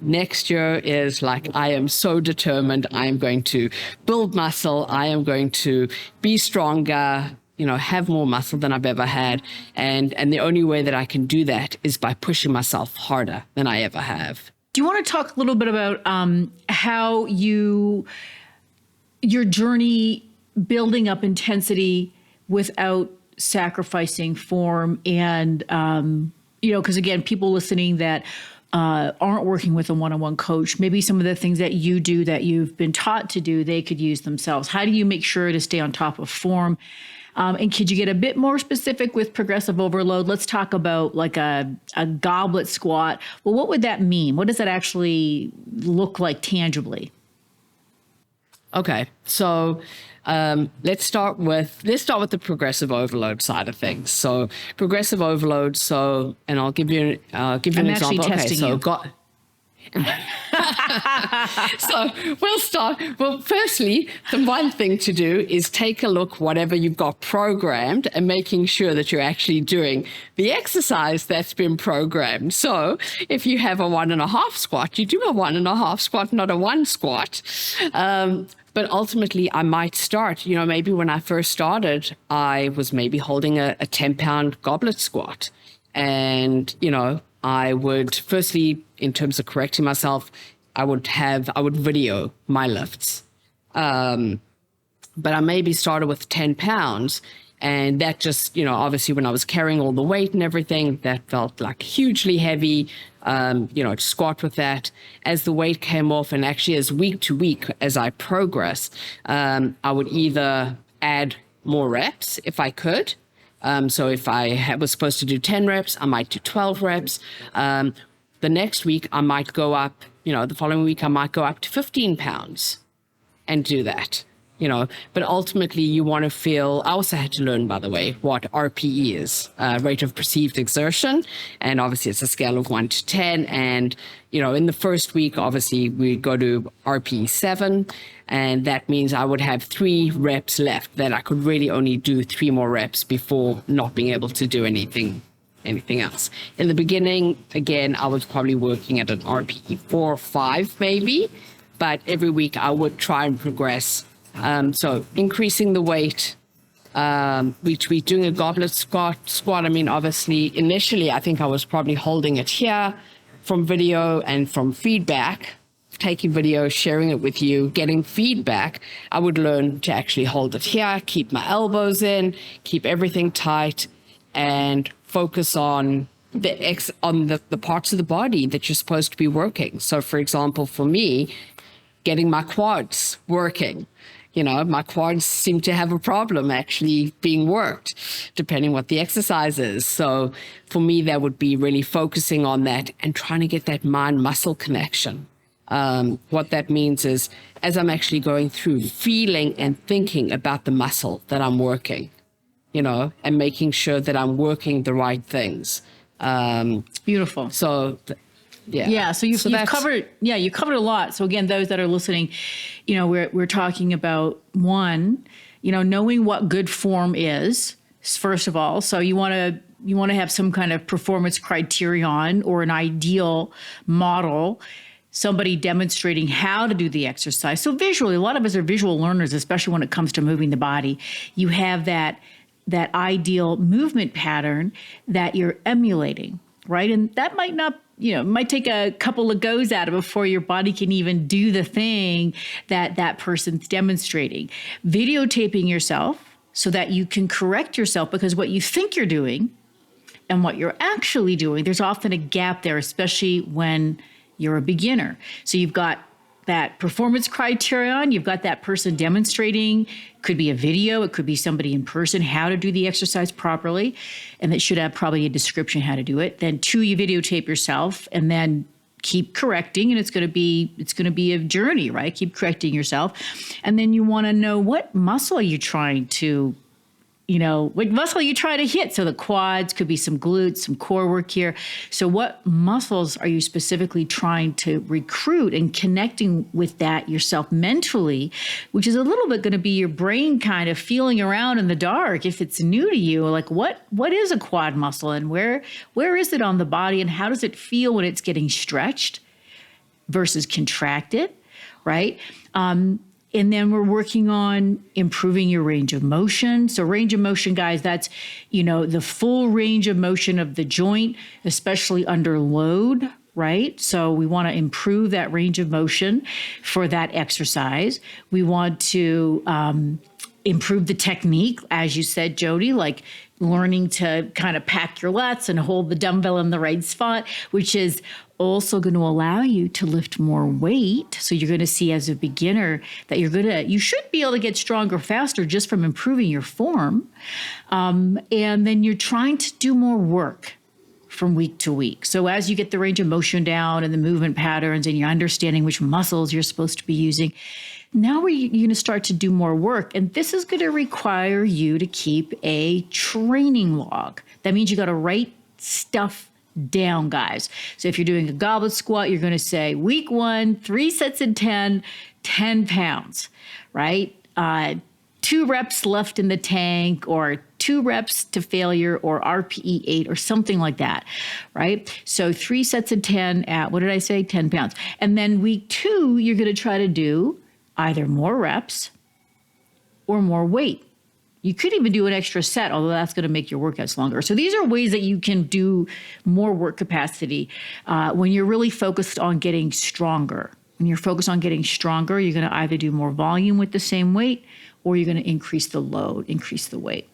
[SPEAKER 1] Next year is like, I am so determined. I am going to build muscle. I am going to be stronger, have more muscle than I've ever had. And the only way that I can do that is by pushing myself harder than I ever have.
[SPEAKER 2] Do you want to talk a little bit about how your journey building up intensity without sacrificing form, and because again, people listening that aren't working with a one-on-one coach, maybe some of the things that you do that you've been taught to do, they could use themselves. How do you make sure to stay on top of form? And could you get a bit more specific with progressive overload? Let's talk about like a goblet squat. Well, what would that mean? What does that actually look like tangibly?
[SPEAKER 1] Okay, so let's start with the progressive overload side of things. So progressive overload. And I'll give you an example.
[SPEAKER 2] Testing you.
[SPEAKER 1] So we'll start. Well, firstly, the one thing to do is take a look whatever you've got programmed and making sure that you're actually doing the exercise that's been programmed. So if you have a 1.5 squat, you do a 1.5 squat, not a 1 squat. But ultimately, I might start, maybe when I first started, I was maybe holding a 10-pound goblet squat. And, I would, firstly, in terms of correcting myself, I would video my lifts. But I maybe started with 10 pounds. And that just, obviously when I was carrying all the weight and everything, that felt like hugely heavy, to squat with that. As the weight came off, and actually as week to week, as I progressed, I would either add more reps if I could. So if I was supposed to do 10 reps, I might do 12 reps. The next week, I might go up, the following week, I might go up to 15 pounds and do that. but ultimately you want to feel. I also had to learn, by the way, what RPE is, rate of perceived exertion. And obviously it's a scale of 1 to 10. And, in the first week, obviously we go to RPE 7. And that means I would have 3 reps left, that I could really only do 3 more reps before not being able to do anything else. In the beginning, again, I was probably working at an RPE 4 or 5 maybe, but every week I would try and progress. So increasing the weight, we doing a goblet squat. I mean, obviously, initially, I think I was probably holding it here from video and from feedback, taking video, sharing it with you, getting feedback. I would learn to actually hold it here, keep my elbows in, keep everything tight, and focus on the parts of the body that you're supposed to be working. So, for example, for me, getting my quads working. My quads seem to have a problem actually being worked, depending what the exercise is. So for me, that would be really focusing on that and trying to get that mind-muscle connection. What that means is, as I'm actually going through, feeling and thinking about the muscle that I'm working, and making sure that I'm working the right things.
[SPEAKER 2] Beautiful.
[SPEAKER 1] So
[SPEAKER 2] Yeah. So you've covered a lot. So again, those that are listening, we're talking about one, knowing what good form is, first of all. So you want to have some kind of performance criterion or an ideal model, somebody demonstrating how to do the exercise. So visually, a lot of us are visual learners, especially when it comes to moving the body. You have that ideal movement pattern that you're emulating, right? And that might not, it might take a couple of goes at it before your body can even do the thing that person's demonstrating. Videotaping yourself so that you can correct yourself, because what you think you're doing and what you're actually doing, there's often a gap there, especially when you're a beginner. So you've got that performance criterion, you've got that person demonstrating, could be a video, it could be somebody in person, how to do the exercise properly, and it should have probably a description how to do it. Then 2, you videotape yourself, and then keep correcting, and it's going to be a journey, right? Keep correcting yourself. And then you want to know, what muscle are you trying to what muscle you try to hit. So the quads, could be some glutes, some core work here. So what muscles are you specifically trying to recruit, and connecting with that yourself mentally, which is a little bit going to be your brain kind of feeling around in the dark if it's new to you, like what is a quad muscle, and where is it on the body, and how does it feel when it's getting stretched versus contracted, right? And then we're working on improving your range of motion. So range of motion, guys, that's, the full range of motion of the joint, especially under load, right? So we want to improve that range of motion for that exercise. We want to improve the technique, as you said, Jodi, like learning to kind of pack your lats and hold the dumbbell in the right spot, which is also going to allow you to lift more weight. So you're going to see as a beginner that you should be able to get stronger faster just from improving your form. And then you're trying to do more work from week to week. So as you get the range of motion down and the movement patterns, and you're understanding which muscles you're supposed to be using, now you're going to start to do more work. And this is going to require you to keep a training log. That means you got to write stuff down, guys. So if you're doing a goblet squat, you're going to say week 1, 3 sets of 10 pounds, right? 2 reps left in the tank, or 2 reps to failure, or RPE 8, or something like that, right? So 3 sets of 10 at, what did I say? 10 pounds. And then week 2, you're going to try to do either more reps or more weight. You could even do an extra set, although that's going to make your workouts longer. So these are ways that you can do more work capacity when you're really focused on getting stronger. When you're focused on getting stronger, you're going to either do more volume with the same weight, or you're going to increase the load, increase the weight.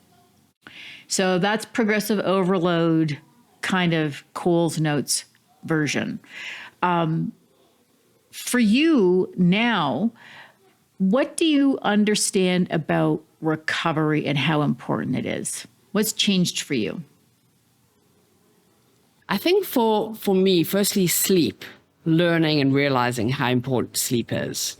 [SPEAKER 2] So that's progressive overload, kind of Cole's Notes version. For you now, what do you understand about recovery and how important it is? What's changed for you?
[SPEAKER 1] I think for me, firstly, sleep. learning and realizing how important sleep is.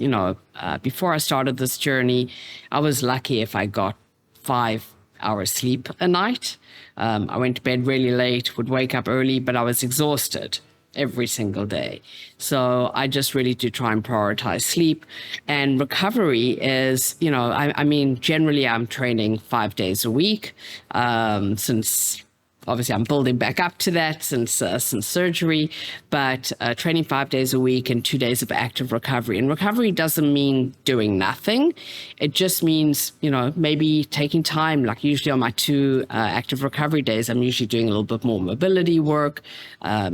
[SPEAKER 1] Before I started this journey, I was lucky if I got 5 hours sleep a night. I went to bed really late, would wake up early, but I was exhausted every single day. So I just really do try and prioritize sleep. And recovery is, generally I'm training 5 days a week, since obviously I'm building back up to that since surgery, but training 5 days a week and 2 days of active recovery. And recovery doesn't mean doing nothing. It just means, maybe taking time, like usually on my 2 active recovery days, I'm usually doing a little bit more mobility work,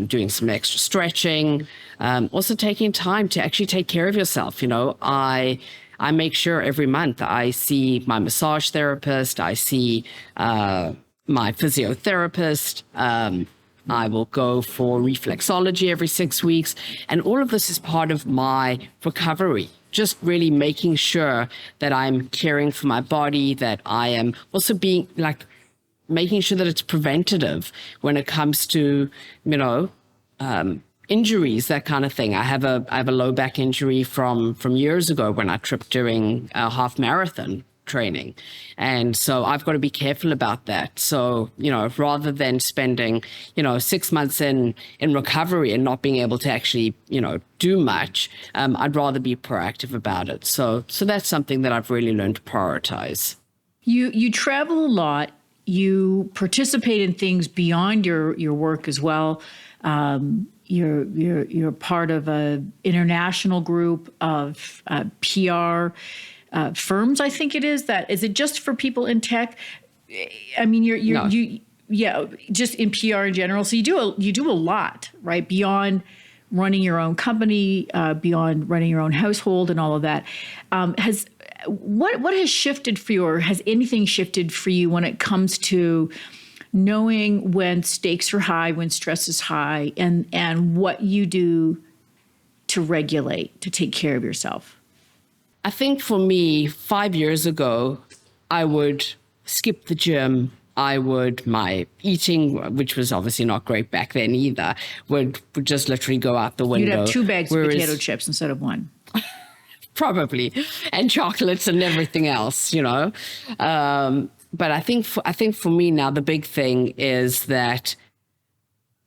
[SPEAKER 1] doing some extra stretching, also taking time to actually take care of yourself. I make sure every month I see my massage therapist, I see my physiotherapist. I will go for reflexology every 6 weeks. And all of this is part of my recovery, just really making sure that I'm caring for my body, that I am also making sure that it's preventative when it comes to, injuries, that kind of thing. I have a low back injury from years ago when I tripped during a half marathon training. And so I've got to be careful about that. So, rather than spending, 6 months in recovery and not being able to actually, do much, I'd rather be proactive about it. So that's something that I've really learned to prioritize.
[SPEAKER 2] You travel a lot. You participate in things beyond your work as well. You're part of an international group of PR firms, I think it is. Is it just for people in tech? I mean, just in PR in general. So you do a lot, right? Beyond running your own company, beyond running your own household and all of that. What has shifted for you, or has anything shifted for you when it comes to knowing when stakes are high, when stress is high, and what you do to regulate, to take care of yourself?
[SPEAKER 1] I think for me, 5 years ago, I would skip the gym. My eating, which was obviously not great back then either, would just literally go out the window.
[SPEAKER 2] You'd have 2 bags of potato chips instead of 1.
[SPEAKER 1] Probably, and chocolates and everything else, But I think for me now, the big thing is that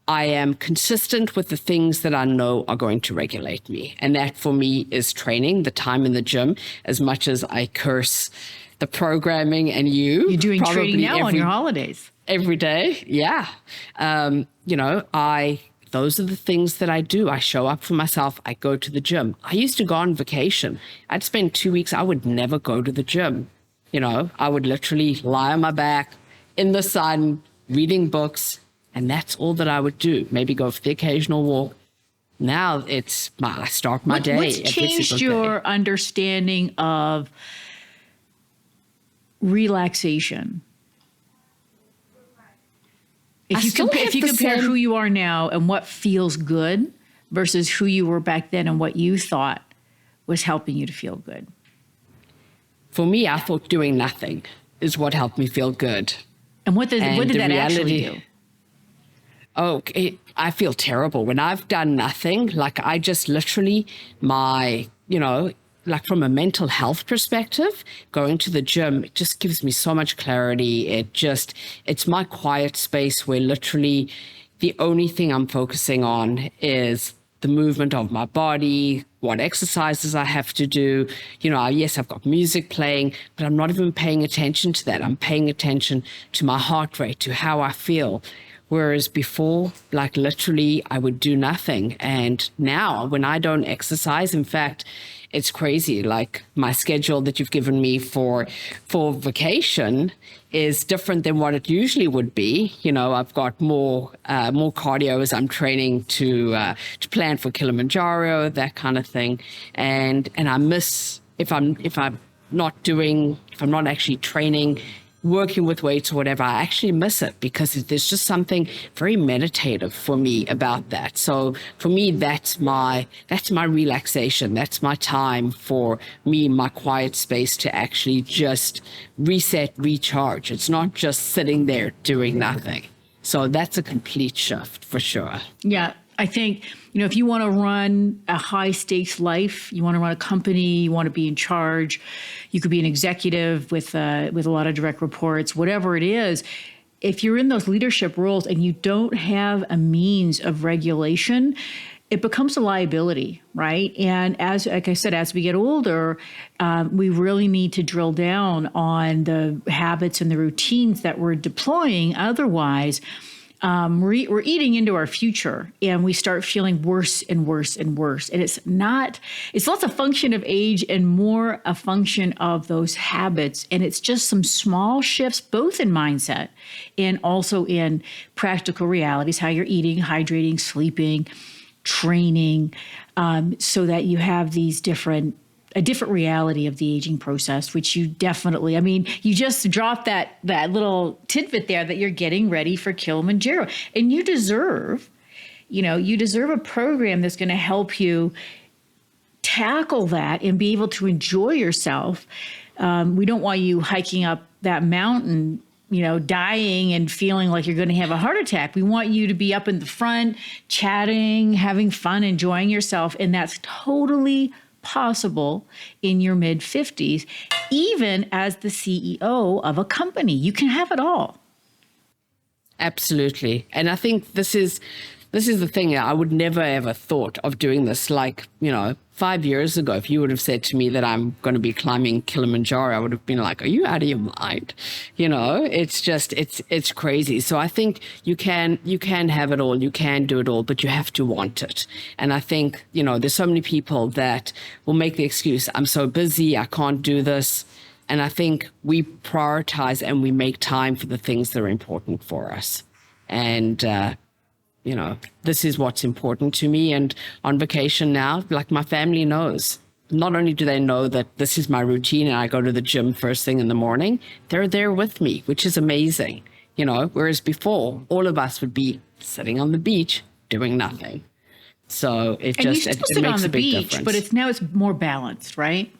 [SPEAKER 1] I am consistent with the things that I know are going to regulate me. And that for me is training, the time in the gym, as much as I curse the programming and you.
[SPEAKER 2] You're doing training now on your holidays.
[SPEAKER 1] Every day. Yeah. Those are the things that I do. I show up for myself. I go to the gym. I used to go on vacation. I'd spend 2 weeks. I would never go to the gym. I would literally lie on my back in the sun, reading books. And that's all that I would do. Maybe go for the occasional walk. Now I start my day.
[SPEAKER 2] What's changed your understanding of relaxation? If you compare who you are now and what feels good versus who you were back then and what you thought was helping you to feel good.
[SPEAKER 1] For me, I thought doing nothing is what helped me feel good.
[SPEAKER 2] And what did that actually do?
[SPEAKER 1] I feel terrible when I've done nothing. Like I just literally from a mental health perspective, going to the gym, it just gives me so much clarity. It's my quiet space where literally the only thing I'm focusing on is the movement of my body, what exercises I have to do. Yes, I've got music playing, but I'm not even paying attention to that. I'm paying attention to my heart rate, to how I feel. Whereas before, literally, I would do nothing. And now when I don't exercise, in fact, it's crazy. Like my schedule that you've given me for vacation is different than what it usually would be. I've got more cardio as I'm training to plan for Kilimanjaro, that kind of thing. And I miss if I'm not actually training, working with weights or whatever, I actually miss it because there's just something very meditative for me about that. So for me, that's my relaxation. That's my time for me, my quiet space to actually just reset, recharge. It's not just sitting there doing nothing. So that's a complete shift for sure.
[SPEAKER 2] Yeah. I think if you want to run a high stakes life, you want to run a company, you want to be in charge, you could be an executive with a lot of direct reports, whatever it is. If you're in those leadership roles and you don't have a means of regulation, it becomes a liability, right? And like I said, as we get older, we really need to drill down on the habits and the routines that we're deploying. Otherwise, we're eating into our future, and we start feeling worse and worse and worse. And it's less a function of age and more a function of those habits. And it's just some small shifts, both in mindset and also in practical realities, how you're eating, hydrating, sleeping, training, so that you have a different reality of the aging process, which you definitely, you just dropped that little tidbit there that you're getting ready for Kilimanjaro, and you deserve a program that's going to help you tackle that and be able to enjoy yourself. We don't want you hiking up that mountain, dying and feeling like you're going to have a heart attack. We want you to be up in the front, chatting, having fun, enjoying yourself. And that's totally possible in your mid-50s, even as the CEO of a company. You can have it all.
[SPEAKER 1] Absolutely. And I think this is the thing. I would never ever thought of doing this. 5 years ago, if you would have said to me that I'm going to be climbing Kilimanjaro, I would have been like, are you out of your mind? It's just, it's crazy. So I think you can have it all, you can do it all, but you have to want it. And I think, there's so many people that will make the excuse, I'm so busy, I can't do this. And I think we prioritize and we make time for the things that are important for us. And, this is what's important to me. And on vacation now, my family knows. Not only do they know that this is my routine and I go to the gym first thing in the morning, they're there with me, which is amazing. Whereas before, all of us would be sitting on the beach doing nothing. So it makes a big difference.
[SPEAKER 2] But it's more balanced, right?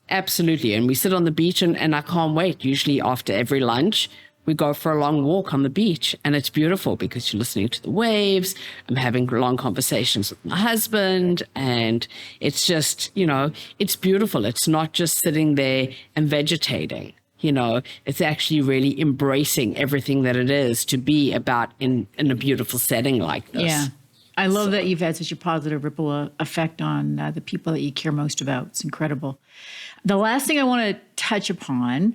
[SPEAKER 1] Absolutely. And we sit on the beach and I can't wait. Usually after every lunch, we go for a long walk on the beach, and it's beautiful because you're listening to the waves. I'm having long conversations with my husband, and it's just, it's beautiful. It's not just sitting there and vegetating, it's actually really embracing everything that it is to be about in a beautiful setting like this.
[SPEAKER 2] Yeah. I love that you've had such a positive ripple effect on the people that you care most about. It's incredible. The last thing I want to touch upon,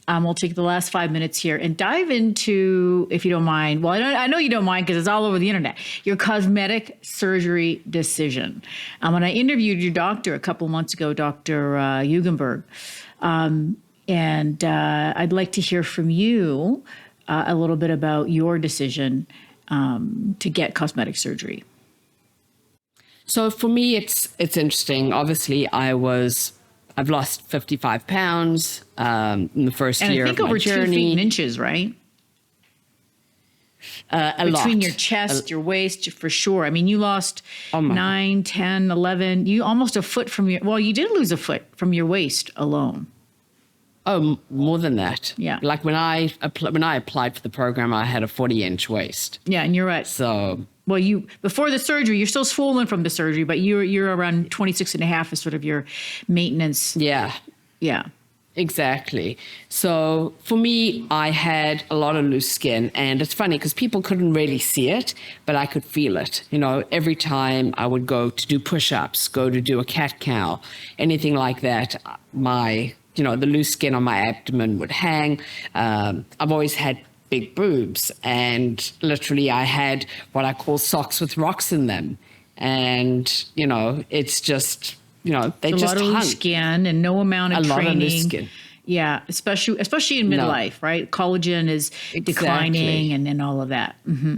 [SPEAKER 2] we'll take the last 5 minutes here and dive into, if you don't mind, well, I know you don't mind because it's all over the internet, your cosmetic surgery decision. When I interviewed your doctor a couple months ago, Dr. Hugenberg, and I'd like to hear from you a little bit about your decision to get cosmetic surgery.
[SPEAKER 1] So for me, it's interesting. Obviously, I've lost 55 pounds in the first year of my journey. And I think
[SPEAKER 2] over 2 feet in inches, right?
[SPEAKER 1] A lot.
[SPEAKER 2] Between your chest, your waist, for sure. You lost 9, 10, 11, you almost a foot from you did lose a foot from your waist alone.
[SPEAKER 1] Oh, more than that.
[SPEAKER 2] Yeah.
[SPEAKER 1] When I applied for the program, I had a 40-inch waist.
[SPEAKER 2] Yeah, and you're right.
[SPEAKER 1] So...
[SPEAKER 2] Well, before the surgery, you're still swollen from the surgery, but you're around 26 and a half is sort of your maintenance.
[SPEAKER 1] Yeah.
[SPEAKER 2] Yeah.
[SPEAKER 1] Exactly. So for me, I had a lot of loose skin, and it's funny because people couldn't really see it, but I could feel it. Every time I would go to do push-ups, go to do a cat-cow, anything like that, the loose skin on my abdomen would hang. I've always had big boobs, and literally I had what I call socks with rocks in them. And, it's just, they just hung. A lot of
[SPEAKER 2] loose skin and no amount of training. A lot of loose skin. Yeah, especially in midlife, right? Collagen is declining and all of that. Mm-hmm.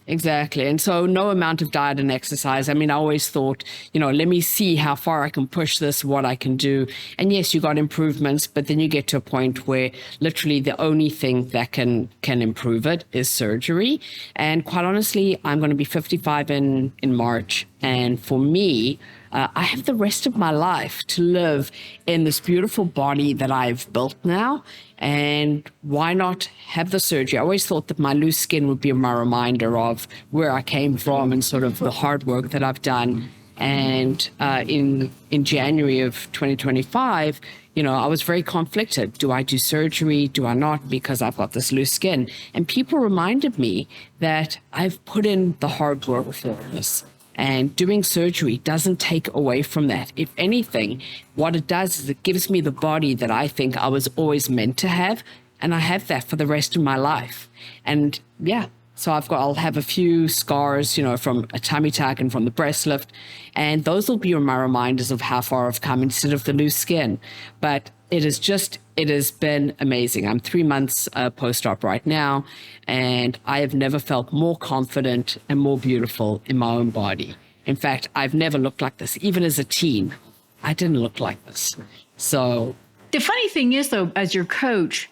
[SPEAKER 1] Exactly. And so no amount of diet and exercise. I always thought, let me see how far I can push this, what I can do. And yes, you got improvements, but then you get to a point where literally the only thing that can improve it is surgery. And quite honestly, I'm going to be 55 in March. And for me, I have the rest of my life to live in this beautiful body that I've built now. And why not have the surgery? I always thought that my loose skin would be my reminder of where I came from and sort of the hard work that I've done. And in January of 2025, I was very conflicted. Do I do surgery? Do I not? Because I've got this loose skin. And people reminded me that I've put in the hard work for this. And doing surgery doesn't take away from that. If anything, what it does is it gives me the body that I think I was always meant to have. And I have that for the rest of my life. And yeah, so I'll have a few scars, from a tummy tuck and from the breast lift. And those will be my reminders of how far I've come instead of the loose skin. But it has been amazing. I'm 3 months post-op right now, and I have never felt more confident and more beautiful in my own body. In fact, I've never looked like this. Even as a teen, I didn't look like this. So
[SPEAKER 2] the funny thing is, though, as your coach,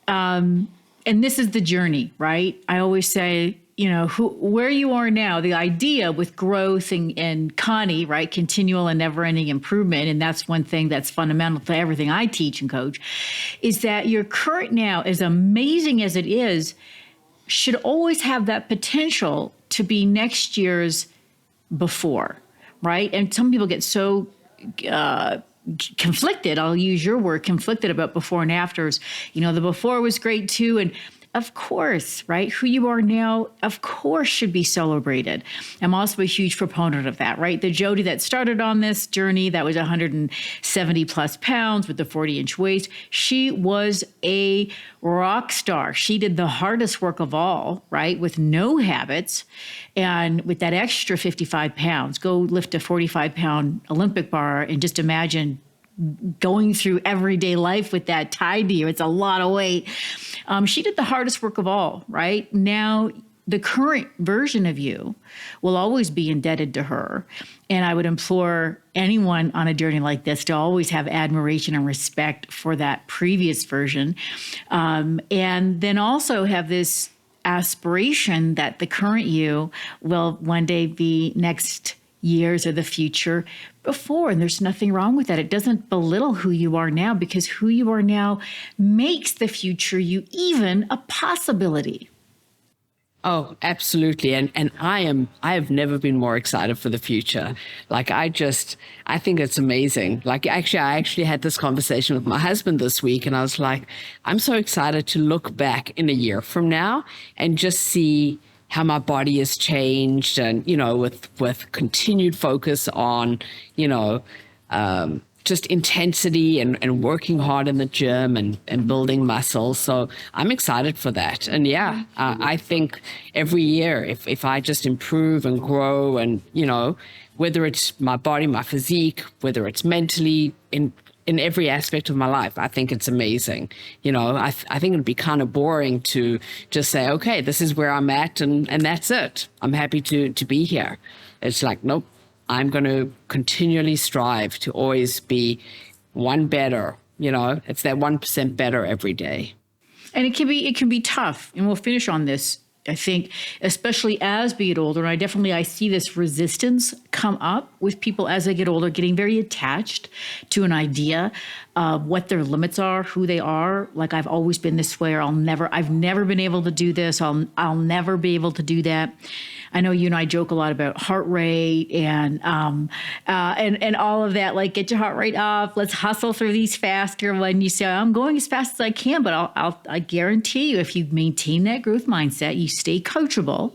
[SPEAKER 2] and this is the journey, right? I always say, where you are now, the idea with growth and Connie, right? Continual and never ending improvement. And that's one thing that's fundamental to everything I teach and coach, is that your current now, as amazing as it is, should always have that potential to be next year's before, right? And some people get so conflicted. I'll use your word, conflicted, about before and afters. The before was great too. And of course, right? Who you are now, of course, should be celebrated. I'm also a huge proponent of that, right? The Jodi that started on this journey, that was 170 plus pounds with the 40-inch waist, she was a rock star. She did the hardest work of all, right? With no habits. And with that extra 55 pounds, go lift a 45-pound Olympic bar and just imagine going through everyday life with that tied to you. It's a lot of weight. She did the hardest work of all, right? Now, the current version of you will always be indebted to her. And I would implore anyone on a journey like this to always have admiration and respect for that previous version. And then also have this aspiration that the current you will one day be next years or the future before. And there's nothing wrong with that. It doesn't belittle who you are now, because who you are now makes the future you even a possibility.
[SPEAKER 1] Oh, absolutely. And I have never been more excited for the future. I think it's amazing. I actually had this conversation with my husband this week, and I was like, I'm so excited to look back in a year from now and just see how my body has changed, and, with continued focus on, just intensity and working hard in the gym and building muscle. So I'm excited for that. And yeah, I think every year, if I just improve and grow and, whether it's my body, my physique, whether it's mentally, in every aspect of my life, I think it's amazing. I think it'd be kind of boring to just say, okay, this is where I'm at and that's it. I'm happy to be here. It's like, nope, I'm going to continually strive to always be one better. It's that 1% better every day.
[SPEAKER 2] And it can be tough. And we'll finish on this. I think, especially as we get older, and I see this resistance come up with people as they get older, getting very attached to an idea of what their limits are, who they are. Like, I've always been this way, or I've never been able to do this. I'll never be able to do that. I know you and I joke a lot about heart rate and all of that. Like, get your heart rate up. Let's hustle through these faster. When you say, I'm going as fast as I can, but I guarantee you, if you maintain that growth mindset, you stay coachable,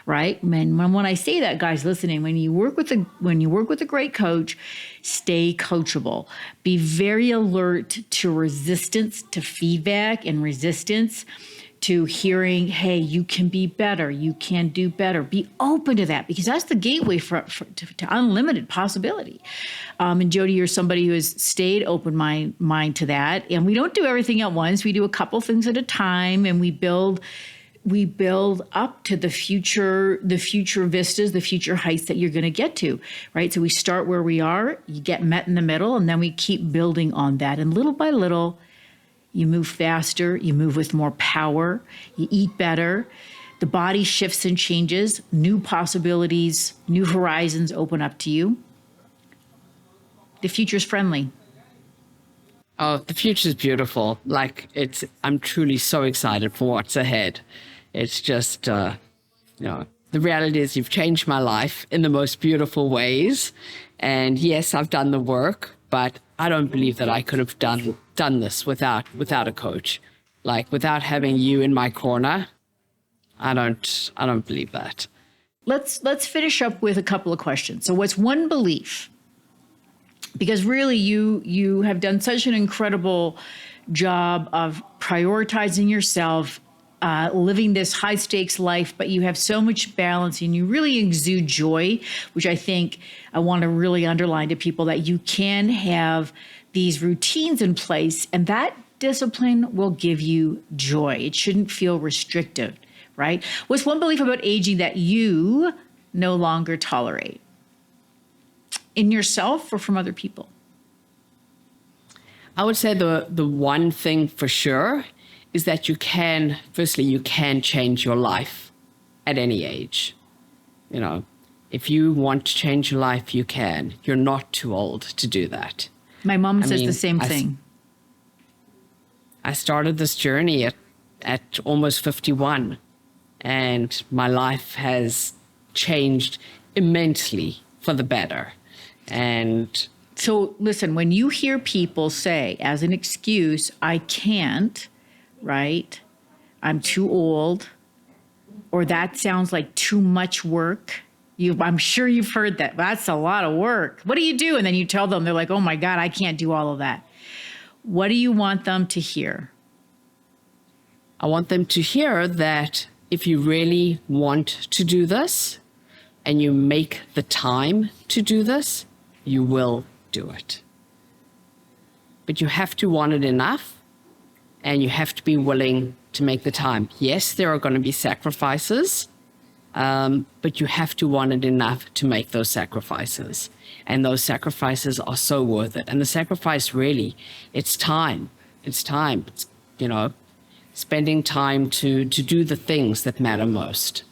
[SPEAKER 2] right? And when I say that, guys, listening, when you work with a great coach, stay coachable. Be very alert to resistance, to feedback and resistance, to hearing, hey, you can be better, you can do better. Be open to that, because that's the gateway to unlimited possibility. And Jodi, you're somebody who has stayed open mind to that. And we don't do everything at once. We do a couple things at a time, and we build up to the future vistas, the future heights that you're going to get to, right? So we start where we are, you get met in the middle, and then we keep building on that. And little by little, you move faster, you move with more power, you eat better, the body shifts and changes, new possibilities, new horizons open up to you. the future's friendly?
[SPEAKER 1] Oh, the future is beautiful. I'm truly so excited for what's ahead. It's just, the reality is you've changed my life in the most beautiful ways. And yes, I've done the work, but I don't believe that I could have done this without a coach. Without having you in my corner, I don't believe that.
[SPEAKER 2] Let's finish up with a couple of questions. So what's one belief? Because really you have done such an incredible job of prioritizing yourself, living this high stakes life, but you have so much balance and you really exude joy, which I think I want to really underline to people, that you can have these routines in place and that discipline will give you joy. It shouldn't feel restrictive, right? What's one belief about aging that you no longer tolerate? In yourself or from other people?
[SPEAKER 1] I would say the one thing for sure is that you can change your life at any age. If you want to change your life, you can. You're not too old to do that.
[SPEAKER 2] My mom says the same thing.
[SPEAKER 1] I started this journey at almost 51, and my life has changed immensely for the better. And
[SPEAKER 2] so listen, when you hear people say as an excuse, I can't, right? I'm too old, or that sounds like too much work. I'm sure you've heard that. That's a lot of work. What do you do? And then you tell them, they're like, oh my God, I can't do all of that. What do you want them to hear?
[SPEAKER 1] I want them to hear that if you really want to do this and you make the time to do this, you will do it. But you have to want it enough, and you have to be willing to make the time. Yes, there are going to be sacrifices, but you have to want it enough to make those sacrifices. And those sacrifices are so worth it. And the sacrifice really, it's time. It's time. It's, spending time to do the things that matter most.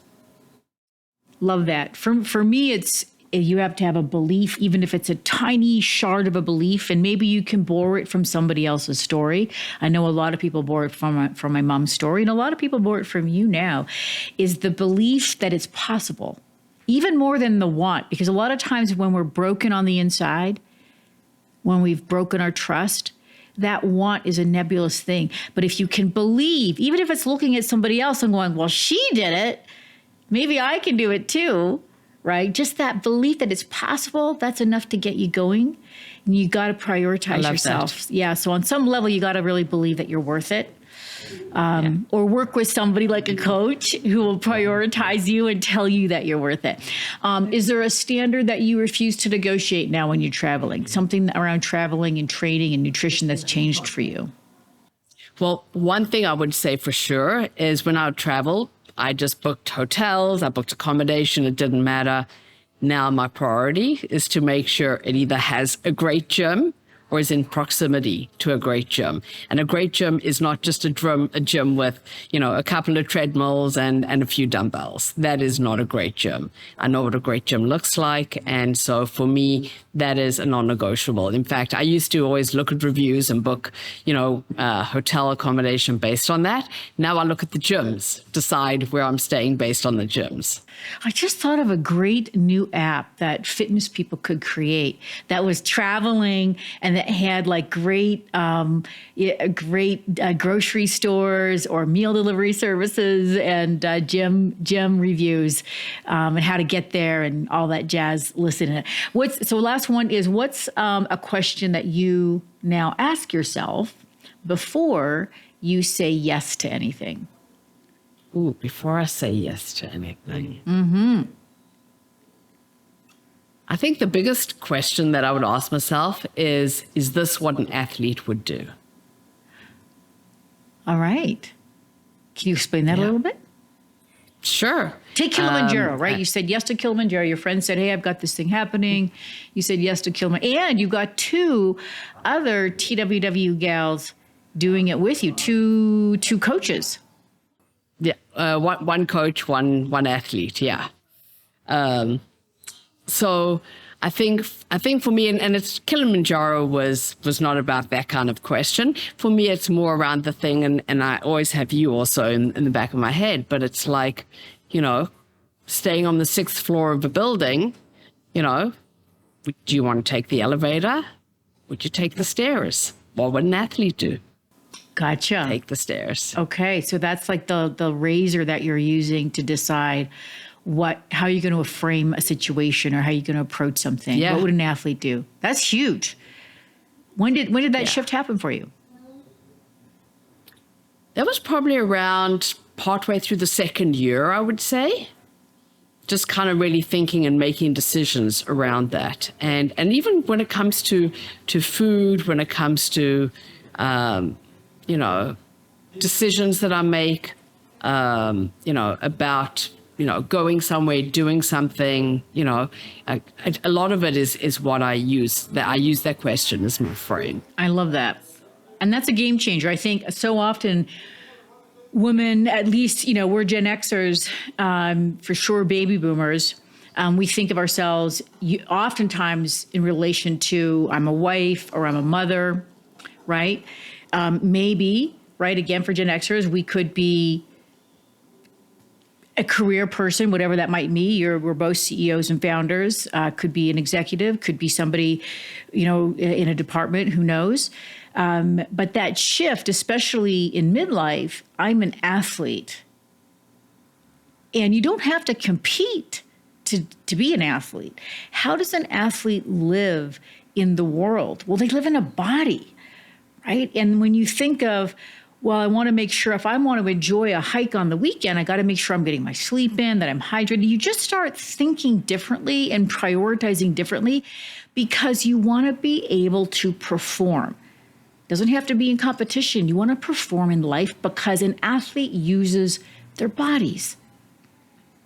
[SPEAKER 2] Love that. For me, it's, you have to have a belief, even if it's a tiny shard of a belief, and maybe you can borrow it from somebody else's story. I know a lot of people borrow it from my mom's story, and a lot of people borrow it from you now, is the belief that it's possible, even more than the want. Because a lot of times when we're broken on the inside, when we've broken our trust, that want is a nebulous thing. But if you can believe, even if it's looking at somebody else and going, well, she did it, maybe I can do it too. Right? Just that belief that it's possible, that's enough to get you going. And you got to prioritize yourself. That. Yeah. So on some level, you got to really believe that you're worth it. Or work with somebody like a coach who will prioritize you and tell you that you're worth it. Is there a standard that you refuse to negotiate now when you're traveling? Something around traveling and training and nutrition that's changed for you?
[SPEAKER 1] Well, one thing I would say for sure is when I travel, I just booked hotels, I booked accommodation, it didn't matter. Now my priority is to make sure it either has a great gym or is in proximity to a great gym. And a great gym is not just a gym with, a couple of treadmills and a few dumbbells. That is not a great gym. I know what a great gym looks like. And so for me, that is a non-negotiable. In fact, I used to always look at reviews and book, hotel accommodation based on that. Now I look at the gyms, decide where I'm staying based on the gyms.
[SPEAKER 2] I just thought of a great new app that fitness people could create that was traveling and that had like great grocery stores or meal delivery services and gym reviews and how to get there and all that jazz. Listen, last one is, what's a question that you now ask yourself before you say yes to anything?
[SPEAKER 1] Ooh, before I say yes to anything.
[SPEAKER 2] Mm-hmm.
[SPEAKER 1] I think the biggest question that I would ask myself is this what an athlete would do?
[SPEAKER 2] All right. Can you explain that a little bit?
[SPEAKER 1] Sure.
[SPEAKER 2] Take Kilimanjaro, right? You said yes to Kilimanjaro. Your friend said, hey, I've got this thing happening. You said yes to Kilimanjaro. And you got two other TWW gals doing it with you, two coaches.
[SPEAKER 1] Yeah, one coach, one athlete, yeah. So I think for me, and it's Kilimanjaro was not about that kind of question. For me, it's more around the thing, and I always have you also in the back of my head, but it's like, staying on the 6th floor of a building, do you want to take the elevator? Would you take the stairs? What would an athlete do?
[SPEAKER 2] Gotcha.
[SPEAKER 1] Take the stairs.
[SPEAKER 2] Okay, so that's like the razor that you're using to decide how you're going to frame a situation or how you're going to approach something.
[SPEAKER 1] Yeah.
[SPEAKER 2] What would an athlete do? That's huge. When did that shift happen for you?
[SPEAKER 1] That was probably around partway through the 2nd year, I would say. Just kind of really thinking and making decisions around that. And even when it comes to food, when it comes to, decisions that I make, about, going somewhere, doing something, a lot of it is what I use. I use that question as my frame.
[SPEAKER 2] I love that. And that's a game changer. I think so often women, at least, we're Gen Xers, for sure, baby boomers. We think of ourselves oftentimes in relation to I'm a wife or I'm a mother, right? Maybe, right, again, for Gen Xers, we could be a career person, whatever that might be. We're both CEOs and founders, could be an executive, could be somebody, in a department, who knows. But that shift, especially in midlife, I'm an athlete. And you don't have to compete to be an athlete. How does an athlete live in the world? Well, they live in a body, right? And when you think of, well, I want to make sure if I want to enjoy a hike on the weekend, I got to make sure I'm getting my sleep in, that I'm hydrated. You just start thinking differently and prioritizing differently because you want to be able to perform. Doesn't have to be in competition. You want to perform in life because an athlete uses their bodies.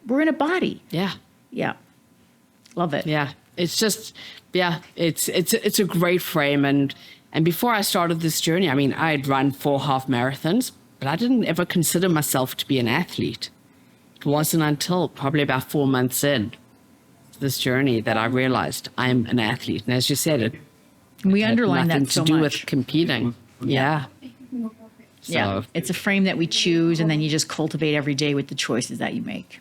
[SPEAKER 2] We're in a body.
[SPEAKER 1] Yeah.
[SPEAKER 2] Yeah. Love it.
[SPEAKER 1] Yeah. It's just, it's a great frame. And before I started this journey, I had run 4 half marathons, but I didn't ever consider myself to be an athlete. It wasn't until probably about 4 months in this journey that I realized I'm an athlete. And as you said,
[SPEAKER 2] we underline that so
[SPEAKER 1] much. Nothing to do
[SPEAKER 2] much
[SPEAKER 1] with competing. Yeah.
[SPEAKER 2] Yeah. It's a frame that we choose, and then you just cultivate every day with the choices that you make.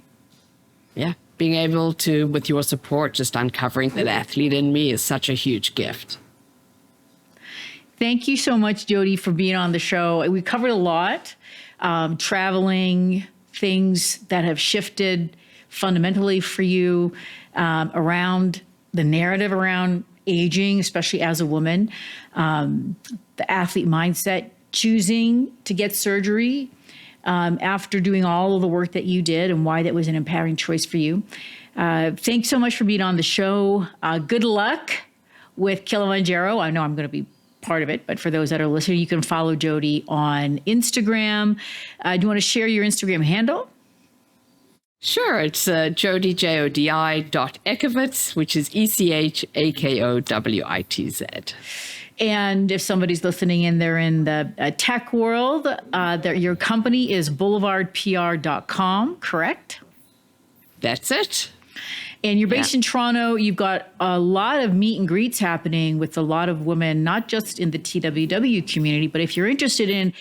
[SPEAKER 1] Yeah. Being able to, with your support, just uncovering that athlete in me is such a huge gift.
[SPEAKER 2] Thank you so much, Jodi, for being on the show. We covered a lot, traveling, things that have shifted fundamentally for you, around the narrative around aging, especially as a woman, the athlete mindset, choosing to get surgery after doing all of the work that you did and why that was an empowering choice for you. Thanks so much for being on the show. Good luck with Kilimanjaro. I know I'm going to be part of it, but for those that are listening, you can follow Jodi on Instagram. Do you want to share your Instagram handle?
[SPEAKER 1] Sure. It's Jodi, Echakowitz, which is ECHAKOWITZ.
[SPEAKER 2] And if somebody's listening and they're in the tech world, your company is boulevardpr.com, correct?
[SPEAKER 1] That's it.
[SPEAKER 2] And you're based in Toronto. You've got a lot of meet and greets happening with a lot of women, not just in the TWW community, but if you're interested in,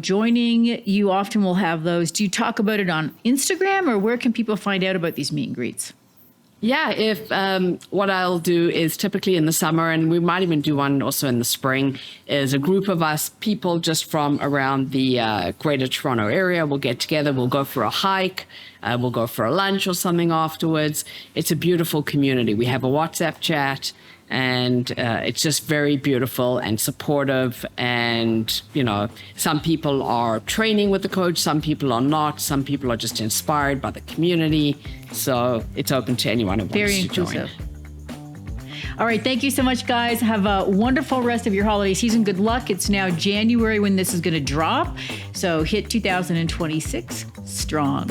[SPEAKER 2] joining, you often will have those. Do you talk about it on Instagram, or where can people find out about these meet and greets?
[SPEAKER 1] Yeah, if what I'll do is typically in the summer, and we might even do one also in the spring, is a group of us, people just from around the Greater Toronto area. We'll get together, we'll go for a hike, we'll go for a lunch or something afterwards. It's a beautiful community. We have a WhatsApp chat, and it's just very beautiful and supportive. And, some people are training with the coach, some people are not, some people are just inspired by the community. So it's open to anyone who wants to join.
[SPEAKER 2] All right. Thank you so much, guys. Have a wonderful rest of your holiday season. Good luck. It's now January when this is going to drop. So hit 2026 strong.